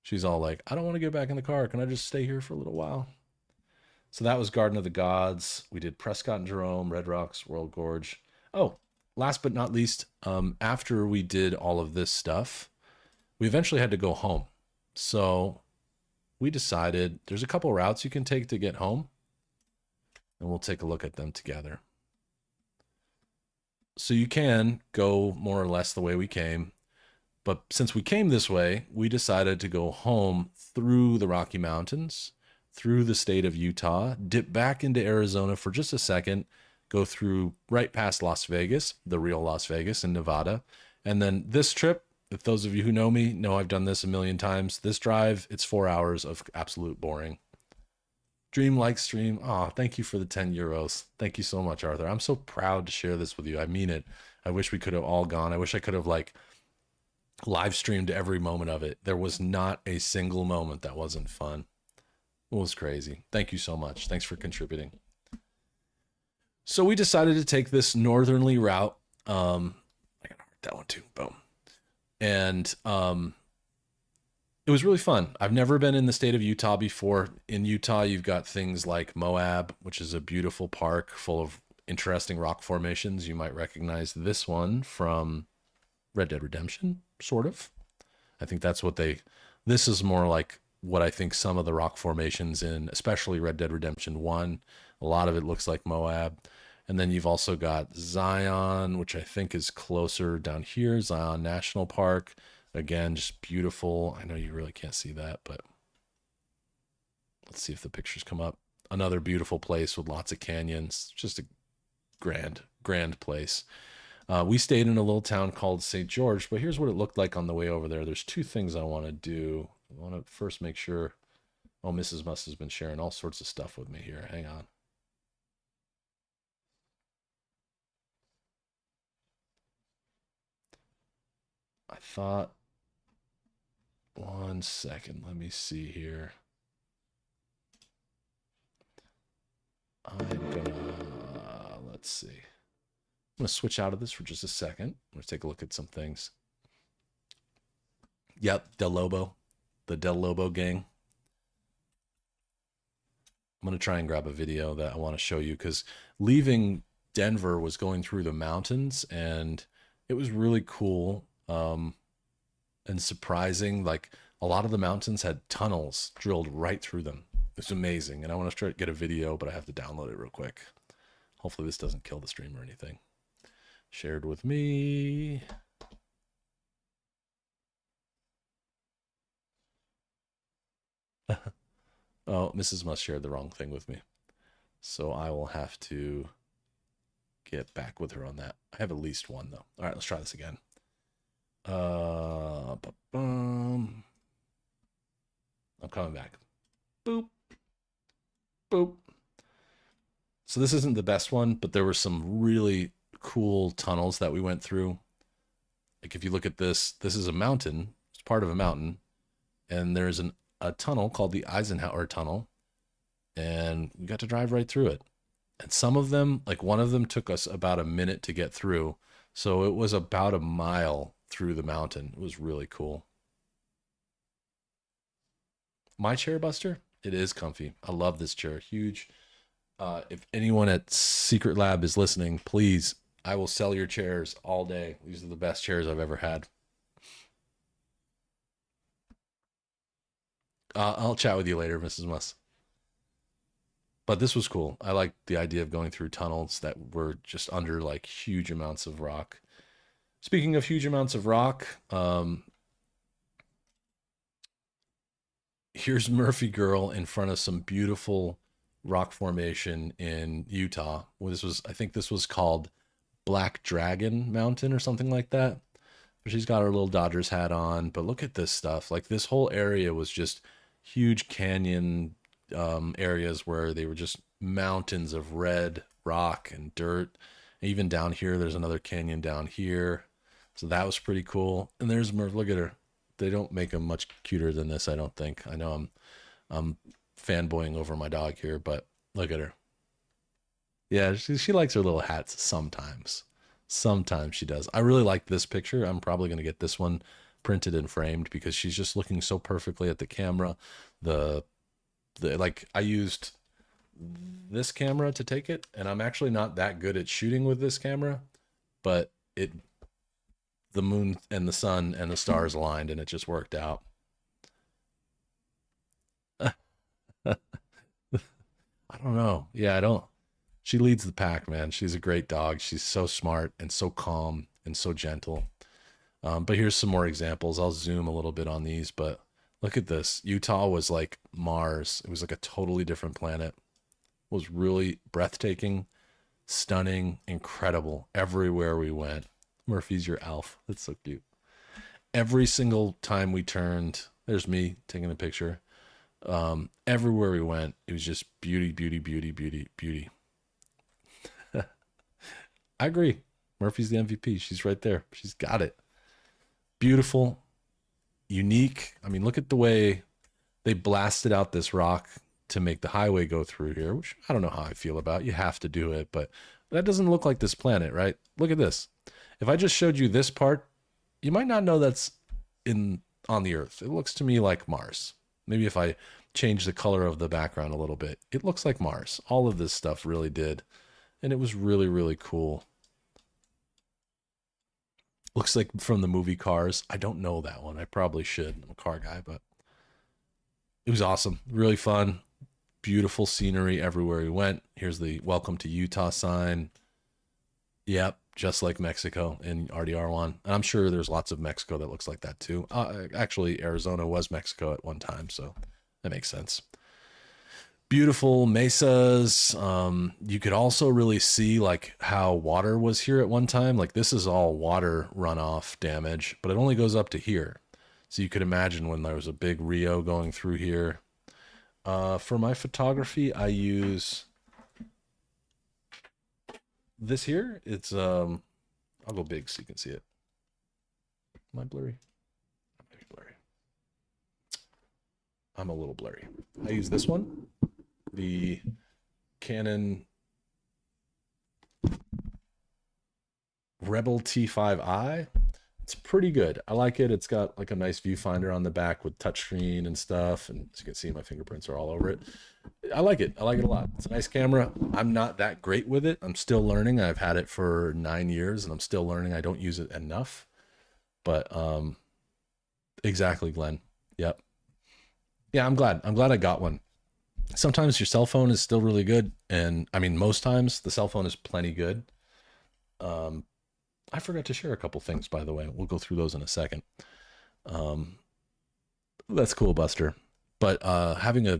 She's all like, I don't want to get back in the car. Can I just stay here for a little while? So that was Garden of the Gods. We did Prescott and Jerome, Red Rocks, World Gorge. Oh, last but not least, after we did all of this stuff, we eventually had to go home. So we decided there's a couple routes you can take to get home, and we'll take a look at them together. So you can go more or less the way we came. But since we came this way, we decided to go home through the Rocky Mountains, through the state of Utah, dip back into Arizona for just a second, go through right past Las Vegas, the real Las Vegas in Nevada. And then this trip, if those of you who know me know I've done this a million times, this drive, it's 4 hours of absolute boring. Dream like stream. Oh, thank you for the 10 euros. Thank you so much, Arthur. I'm so proud to share this with you. I mean it. I wish we could have all gone. I wish I could have like live streamed every moment of it. There was not a single moment that wasn't fun. It was crazy. Thank you so much. Thanks for contributing. So we decided to take this northerly route. I gotta mark that one too. Boom. And it was really fun. I've never been in the state of Utah before. In Utah, you've got things like Moab, which is a beautiful park full of interesting rock formations. You might recognize this one from Red Dead Redemption, sort of. I think that's what this is more like what I think some of the rock formations in, especially Red Dead Redemption 1, a lot of it looks like Moab. And then you've also got Zion, which I think is closer down here, Zion National Park. Again, just beautiful. I know you really can't see that, but let's see if the pictures come up. Another beautiful place with lots of canyons. Just a grand, grand place. We stayed in a little town called St. George, but here's what it looked like on the way over there. There's two things I want to do. I want to first make sure. Oh, Mrs. Must has been sharing all sorts of stuff with me here. Hang on. I thought, one second, let me see here. Let's see. I'm going to switch out of this for just a second. I'm going to take a look at some things. Yep, Del Lobo, the Del Lobo gang. I'm going to try and grab a video that I want to show you because leaving Denver was going through the mountains and it was really cool and surprising. Like a lot of the mountains had tunnels drilled right through them. It's amazing. And I want to try to get a video, but I have to download it real quick. Hopefully this doesn't kill the stream or anything. Shared with me. Oh, Mrs. Must shared the wrong thing with me. So I will have to get back with her on that. I have at least one though. All right, let's try this again. I'm coming back. Boop. Boop. So this isn't the best one, but there were some really cool tunnels that we went through. Like if you look at this, this is a mountain. It's It's part of a mountain, and there's a tunnel called the Eisenhower Tunnel, and we got to drive right through it. And some of them, like one of them, took us about a minute to get through, so it was about a mile through the mountain. It was really cool. My chair, Buster, it is comfy. I love this chair. Huge. If anyone at Secret Lab is listening, please, I will sell your chairs all day. These are the best chairs I've ever had. I'll chat with you later, Mrs. Muss. But this was cool. I like the idea of going through tunnels that were just under like huge amounts of rock. Speaking of huge amounts of rock, here's Murphy Girl in front of some beautiful rock formation in Utah. Well, this was, I think this was called Black Dragon Mountain or something like that. She's got her little Dodgers hat on, but look at this stuff. Like this whole area was just huge canyon areas where they were just mountains of red rock and dirt. Even down here, there's another canyon down here. So that was pretty cool. And there's Murph. Look at her. They don't make them much cuter than this, I don't think. I know I'm fanboying over my dog here, but look at her. Yeah, she likes her little hats sometimes. Sometimes she does. I really like this picture. I'm probably going to get this one printed and framed because she's just looking so perfectly at the camera. The like I used this camera to take it, and I'm actually not that good at shooting with this camera, but the moon and the sun and the stars aligned and it just worked out. I don't know. Yeah, I don't. She leads the pack, man. She's a great dog. She's so smart and so calm and so gentle. But here's some more examples. I'll zoom a little bit on these, but look at this. Utah was like Mars. It was like a totally different planet. It was really breathtaking, stunning, incredible everywhere we went. Murphy's your Alf. That's so cute. Every single time we turned, there's me taking a picture. Everywhere we went, it was just beauty, beauty, beauty, beauty, beauty. I agree. Murphy's the MVP. She's right there. She's got it. Beautiful, unique. I mean, look at the way they blasted out this rock to make the highway go through here, which I don't know how I feel about. You have to do it, but that doesn't look like this planet, right? Look at this. If I just showed you this part, you might not know that's on the Earth. It looks to me like Mars. Maybe if I change the color of the background a little bit, it looks like Mars. All of this stuff really did. And it was really, really cool. Looks like from the movie Cars. I don't know that one. I probably should. I'm a car guy, but it was awesome. Really fun. Beautiful scenery everywhere we went. Here's the Welcome to Utah sign. Yep, just like Mexico in RDR1. And I'm sure there's lots of Mexico that looks like that too. Actually, Arizona was Mexico at one time, so that makes sense. Beautiful mesas. You could also really see like how water was here at one time. Like this is all water runoff damage, but it only goes up to here. So you could imagine when there was a big Rio going through here. For my photography, I use this here. It's I'll go big so you can see it. Am I blurry? Maybe blurry. I'm a little blurry. I use this one, the Canon Rebel T5i. It's pretty good. I like it. It's got like a nice viewfinder on the back with touchscreen and stuff. And as you can see, my fingerprints are all over it. I like it. I like it a lot. It's a nice camera. I'm not that great with it. I'm still learning. I've had it for 9 years and I'm still learning. I don't use it enough. But exactly, Glenn. Yep. Yeah, I'm glad. I'm glad I got one. Sometimes your cell phone is still really good. And I mean, most times the cell phone is plenty good. I forgot to share a couple things, by the way. We'll go through those in a second. That's cool, Buster. But having a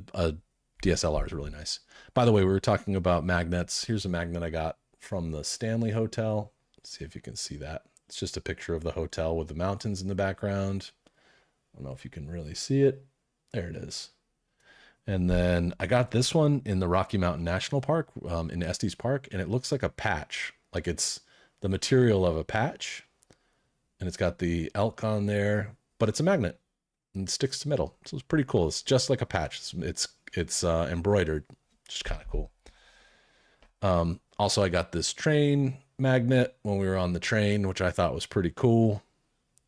DSLR is really nice. By the way, we were talking about magnets. Here's a magnet I got from the Stanley Hotel. Let's see if you can see that. It's just a picture of the hotel with the mountains in the background. I don't know if you can really see it. There it is. And then I got this one in the Rocky Mountain National Park, in Estes Park, and it looks like a patch. Like it's the material of a patch. And it's got the elk on there, but it's a magnet and it sticks to metal. So it's pretty cool. It's just like a patch. It's embroidered, which is kind of cool. Also, I got this train magnet when we were on the train, which I thought was pretty cool.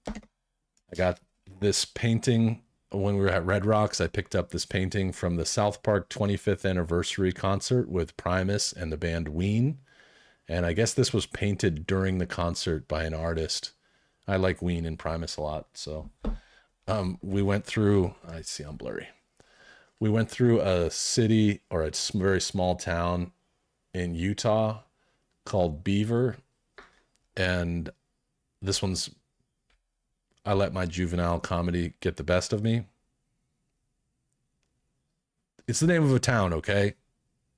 I got this painting when we were at Red Rocks. I picked up this painting from the South Park 25th anniversary concert with Primus and the band Ween. And I guess this was painted during the concert by an artist. I like Ween and Primus a lot. So we went through, I see I'm blurry. We went through a city or a very small town in Utah called Beaver. And this one's, I let my juvenile comedy get the best of me. It's the name of a town, okay?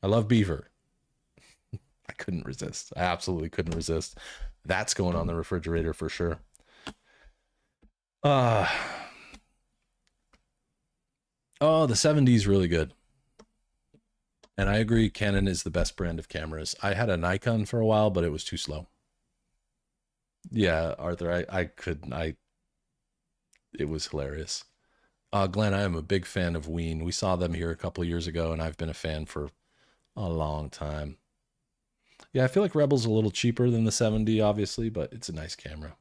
I love Beaver. I couldn't resist. I absolutely couldn't resist. That's going on the refrigerator for sure. Uh oh, the 70s really good. And I agree, Canon is the best brand of cameras. I had a Nikon for a while, but it was too slow. Yeah, Arthur, I it was hilarious. Glenn, I am a big fan of Ween. We saw them here a couple of years ago, and I've been a fan for a long time. Yeah, I feel like Rebel's a little cheaper than the 70, obviously, but it's a nice camera.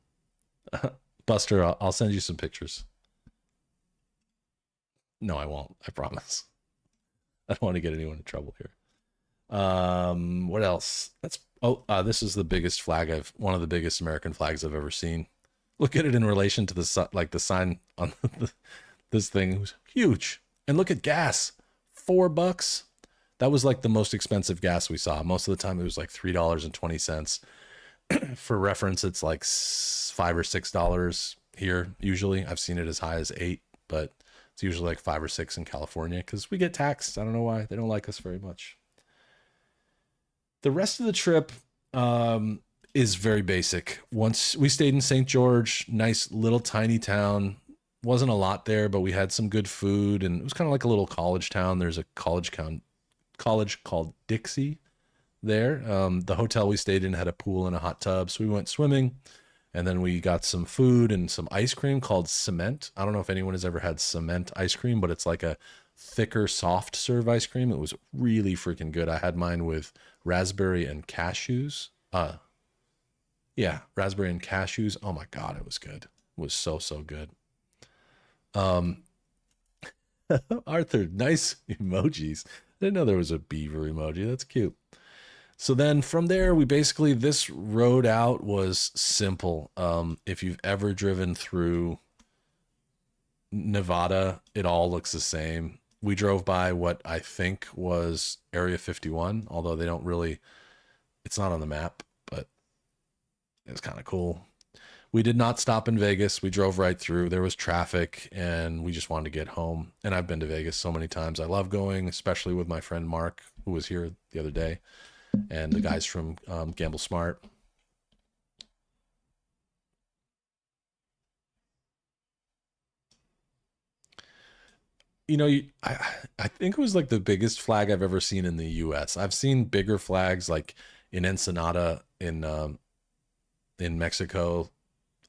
Buster, I'll send you some pictures. No, I won't. I promise. I don't want to get anyone in trouble here. What else? This is the biggest flag one of the biggest American flags I've ever seen. Look at it in relation to the sign on this thing. It was huge. And look at gas, $4. That was like the most expensive gas we saw. Most of the time it was like $3.20. For reference, it's like $5 or $6 here. Usually I've seen it as high as 8, but it's usually like 5 or 6 in California because we get taxed. I don't know why. They don't like us very much. The rest of the trip is very basic. Once we stayed in St. George, nice little tiny town. Wasn't a lot there, but we had some good food, and it was kind of like a little college town. There's a college called Dixie there. The hotel we stayed in had a pool and a hot tub, so we went swimming, and then we got some food and some ice cream called Cement. I don't know if anyone has ever had Cement ice cream, but it's like a thicker, soft serve ice cream. It was really freaking good. I had mine with raspberry and cashews. Yeah, raspberry and cashews. Oh my God, it was good. It was so good. Um, Arthur, nice emojis. I didn't know there was a beaver emoji. That's cute. So then from there, this road out was simple. If you've ever driven through Nevada, it all looks the same. We drove by what I think was Area 51, although they don't really, it's not on the map, but it's kind of cool. We did not stop in Vegas. We drove right through. There was traffic and we just wanted to get home. And I've been to Vegas so many times. I love going, especially with my friend Mark, who was here the other day, and the guys from Gamble Smart. You know, I think it was like the biggest flag I've ever seen in the U.S. I've seen bigger flags like in Ensenada in Mexico.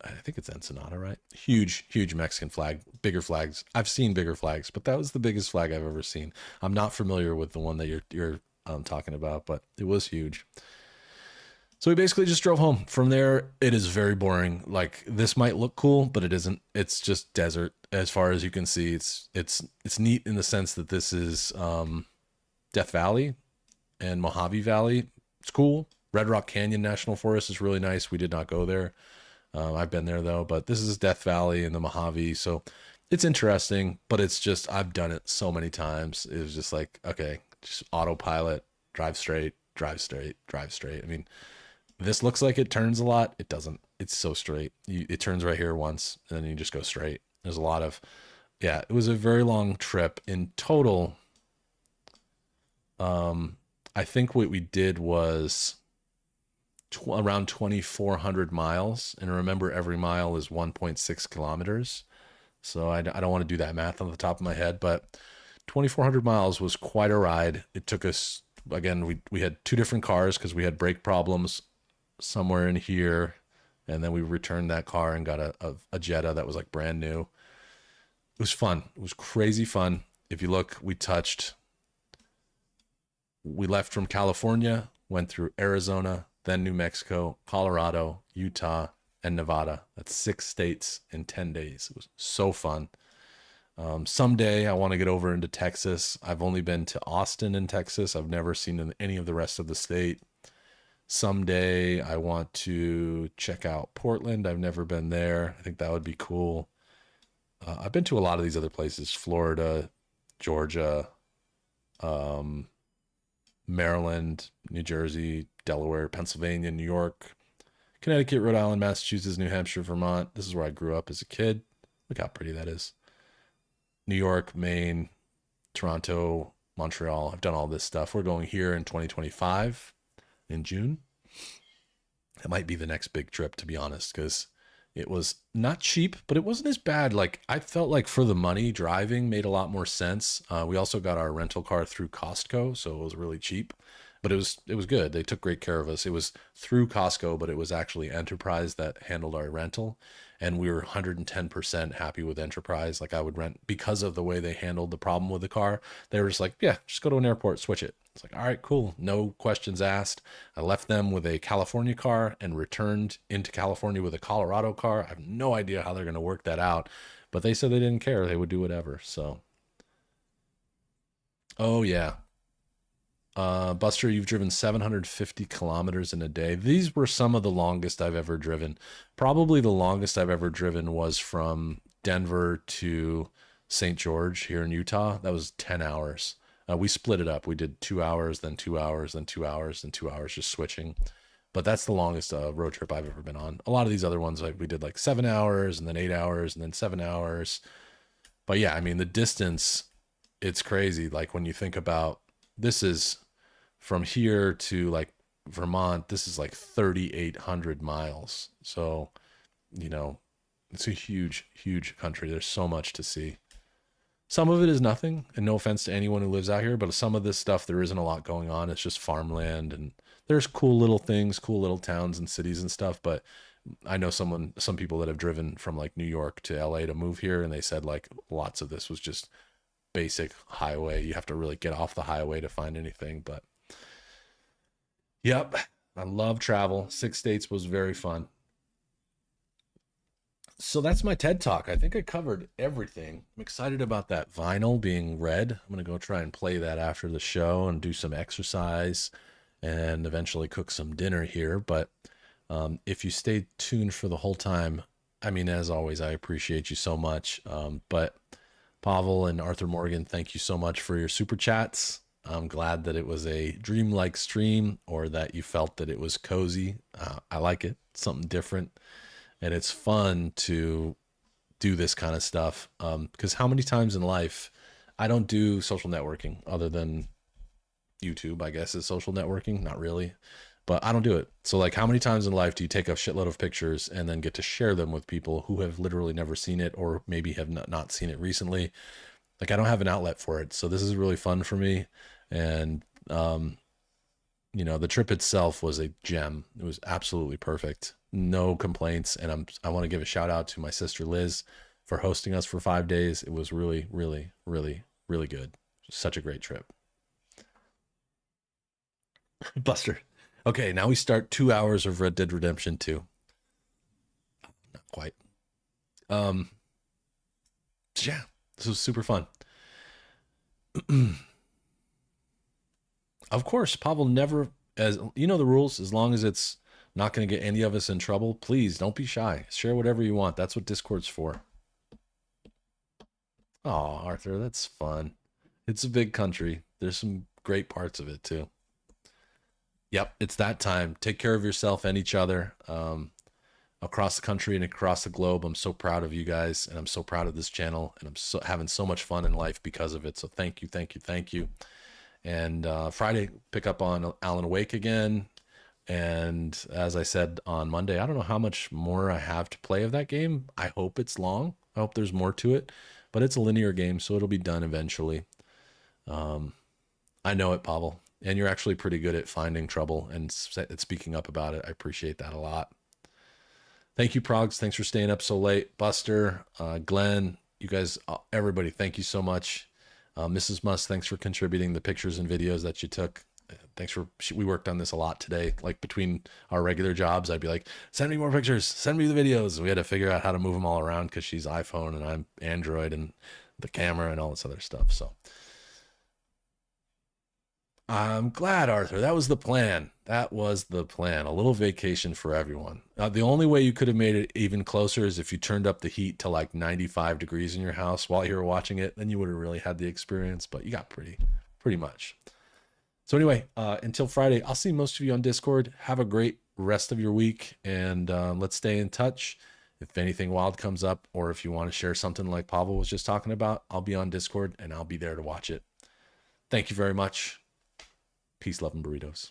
I think it's Ensenada, right? Huge Mexican flag, bigger flags. I've seen bigger flags, but that was the biggest flag I've ever seen. I'm not familiar with the one that you're talking about, but it was huge. So we basically just drove home. From there, it is very boring. Like, this might look cool, but it isn't. It's just desert as far as you can see. It's neat in the sense that this is Death Valley and Mojave Valley. It's cool. Red Rock Canyon National Forest is really nice. We did not go there. I've been there though, but this is Death Valley and the Mojave. So it's interesting, but it's just, I've done it so many times. It was just like, okay, just autopilot, drive straight, drive straight, drive straight. I mean, this looks like it turns a lot. It doesn't. It's so straight. It turns right here once, and then you just go straight. There's a lot of, yeah, it was a very long trip. In total, I think what we did was around 2,400 miles. And remember, every mile is 1.6 kilometers. So I don't want to do that math on the top of my head, but 2,400 miles was quite a ride. It took us, again, we had two different cars because we had brake problems somewhere in here, and then we returned that car and got a Jetta that was like brand new. It was fun. It was crazy fun. If you look, we left from California, went through Arizona, then New Mexico, Colorado, Utah, and Nevada. That's 6 states in 10 days. It was so fun. Someday I want to get over into Texas. I've only been to Austin in Texas. I've never seen any of the rest of the state. Someday I want to check out Portland. I've never been there. I think that would be cool. I've been to a lot of these other places: Florida, Georgia, um, Maryland, New Jersey, Delaware, Pennsylvania, New York, Connecticut, Rhode Island, Massachusetts, New Hampshire, Vermont. This is where I grew up as a kid. Look how pretty that is. New York, Maine, Toronto, Montreal. I've done all this stuff. We're going here in 2025 in June. It might be the next big trip, to be honest, because it was not cheap, but it wasn't as bad. Like, I felt like for the money, driving made a lot more sense. We also got our rental car through Costco, so it was really cheap, but it was good. They took great care of us. It was through Costco, but it was actually Enterprise that handled our rental, and we were 110% happy with Enterprise. Like, I would rent because of the way they handled the problem with the car. They were just like, yeah, just go to an airport, switch it. It's like, all right, cool. No questions asked. I left them with a California car and returned into California with a Colorado car. I have no idea how they're going to work that out, but they said they didn't care. They would do whatever. So, oh, yeah. Buster, you've driven 750 kilometers in a day. These were some of the longest I've ever driven. Probably the longest I've ever driven was from Denver to St. George here in Utah. That was 10 hours. We split it up. We did 2 hours, then 2 hours, then 2 hours, then 2 hours, just switching. But that's the longest road trip I've ever been on. A lot of these other ones, like we did like 7 hours and then 8 hours and then 7 hours. But yeah, I mean, the distance, it's crazy. Like when you think about this is from here to like Vermont, this is like 3,800 miles. So, you know, it's a huge, huge country. There's so much to see. Some of it is nothing, and no offense to anyone who lives out here, but some of this stuff, there isn't a lot going on. It's just farmland, and there's cool little things, cool little towns and cities and stuff. But I know some people that have driven from like New York to LA to move here, and they said like lots of this was just basic highway. You have to really get off the highway to find anything. But yep, I love travel. 6 states was very fun. So that's my TED Talk. I think I covered everything. I'm excited about that vinyl being red. I'm going to go try and play that after the show and do some exercise and eventually cook some dinner here. But if you stay tuned for the whole time, I mean, as always, I appreciate you so much. But Pavel and Arthur Morgan, thank you so much for your super chats. I'm glad that it was a dreamlike stream or that you felt that it was cozy. I like it, something different. And it's fun to do this kind of stuff. Because how many times in life I don't do social networking other than YouTube, I guess, is social networking. Not really, but I don't do it. So, like, how many times in life do you take a shitload of pictures and then get to share them with people who have literally never seen it or maybe have not seen it recently? Like, I don't have an outlet for it. So, this is really fun for me. And, the trip itself was a gem. It was absolutely perfect. No complaints. And I want to give a shout out to my sister Liz for hosting us for 5 days. It was really, really, really, really good. Such a great trip. Buster. Okay, now we start 2 hours of Red Dead Redemption 2. Not quite. Um, yeah, this was super fun. Of course, Pavel never, as you know the rules, as long as it's not going to get any of us in trouble, please don't be shy. Share whatever you want. That's what Discord's for. Oh, Arthur, that's fun. It's a big country. There's some great parts of it too. Yep, it's that time. Take care of yourself and each other across the country and across the globe. I'm so proud of you guys, and I'm so proud of this channel, and I'm so having so much fun in life because of it. So thank you, thank you, thank you. And Friday, pick up on Alan Wake again. And as I said on Monday, I don't know how much more I have to play of that game. I hope it's long. I hope there's more to it, but it's a linear game, so it'll be done eventually. Um, I know it, Pavel, and you're actually pretty good at finding trouble and speaking up about it. I appreciate that a lot. Thank you, Progs. Thanks for staying up so late. Buster, Glenn, You guys, everybody, thank you so much. Mrs. Musk, thanks for contributing the pictures and videos that you took. Thanks for, we worked on this a lot today. Like between our regular jobs, I'd be like, send me more pictures, send me the videos. We had to figure out how to move them all around because she's iPhone and I'm Android and the camera and all this other stuff. So I'm glad, Arthur. That was the plan. That was the plan. A little vacation for everyone. The only way you could have made it even closer is if you turned up the heat to like 95 degrees in your house while you were watching it. Then you would have really had the experience, but you got pretty much. So anyway, until Friday, I'll see most of you on Discord. Have a great rest of your week, and let's stay in touch. If anything wild comes up, or if you want to share something like Pavel was just talking about, I'll be on Discord, and I'll be there to watch it. Thank you very much. Peace, love, and burritos.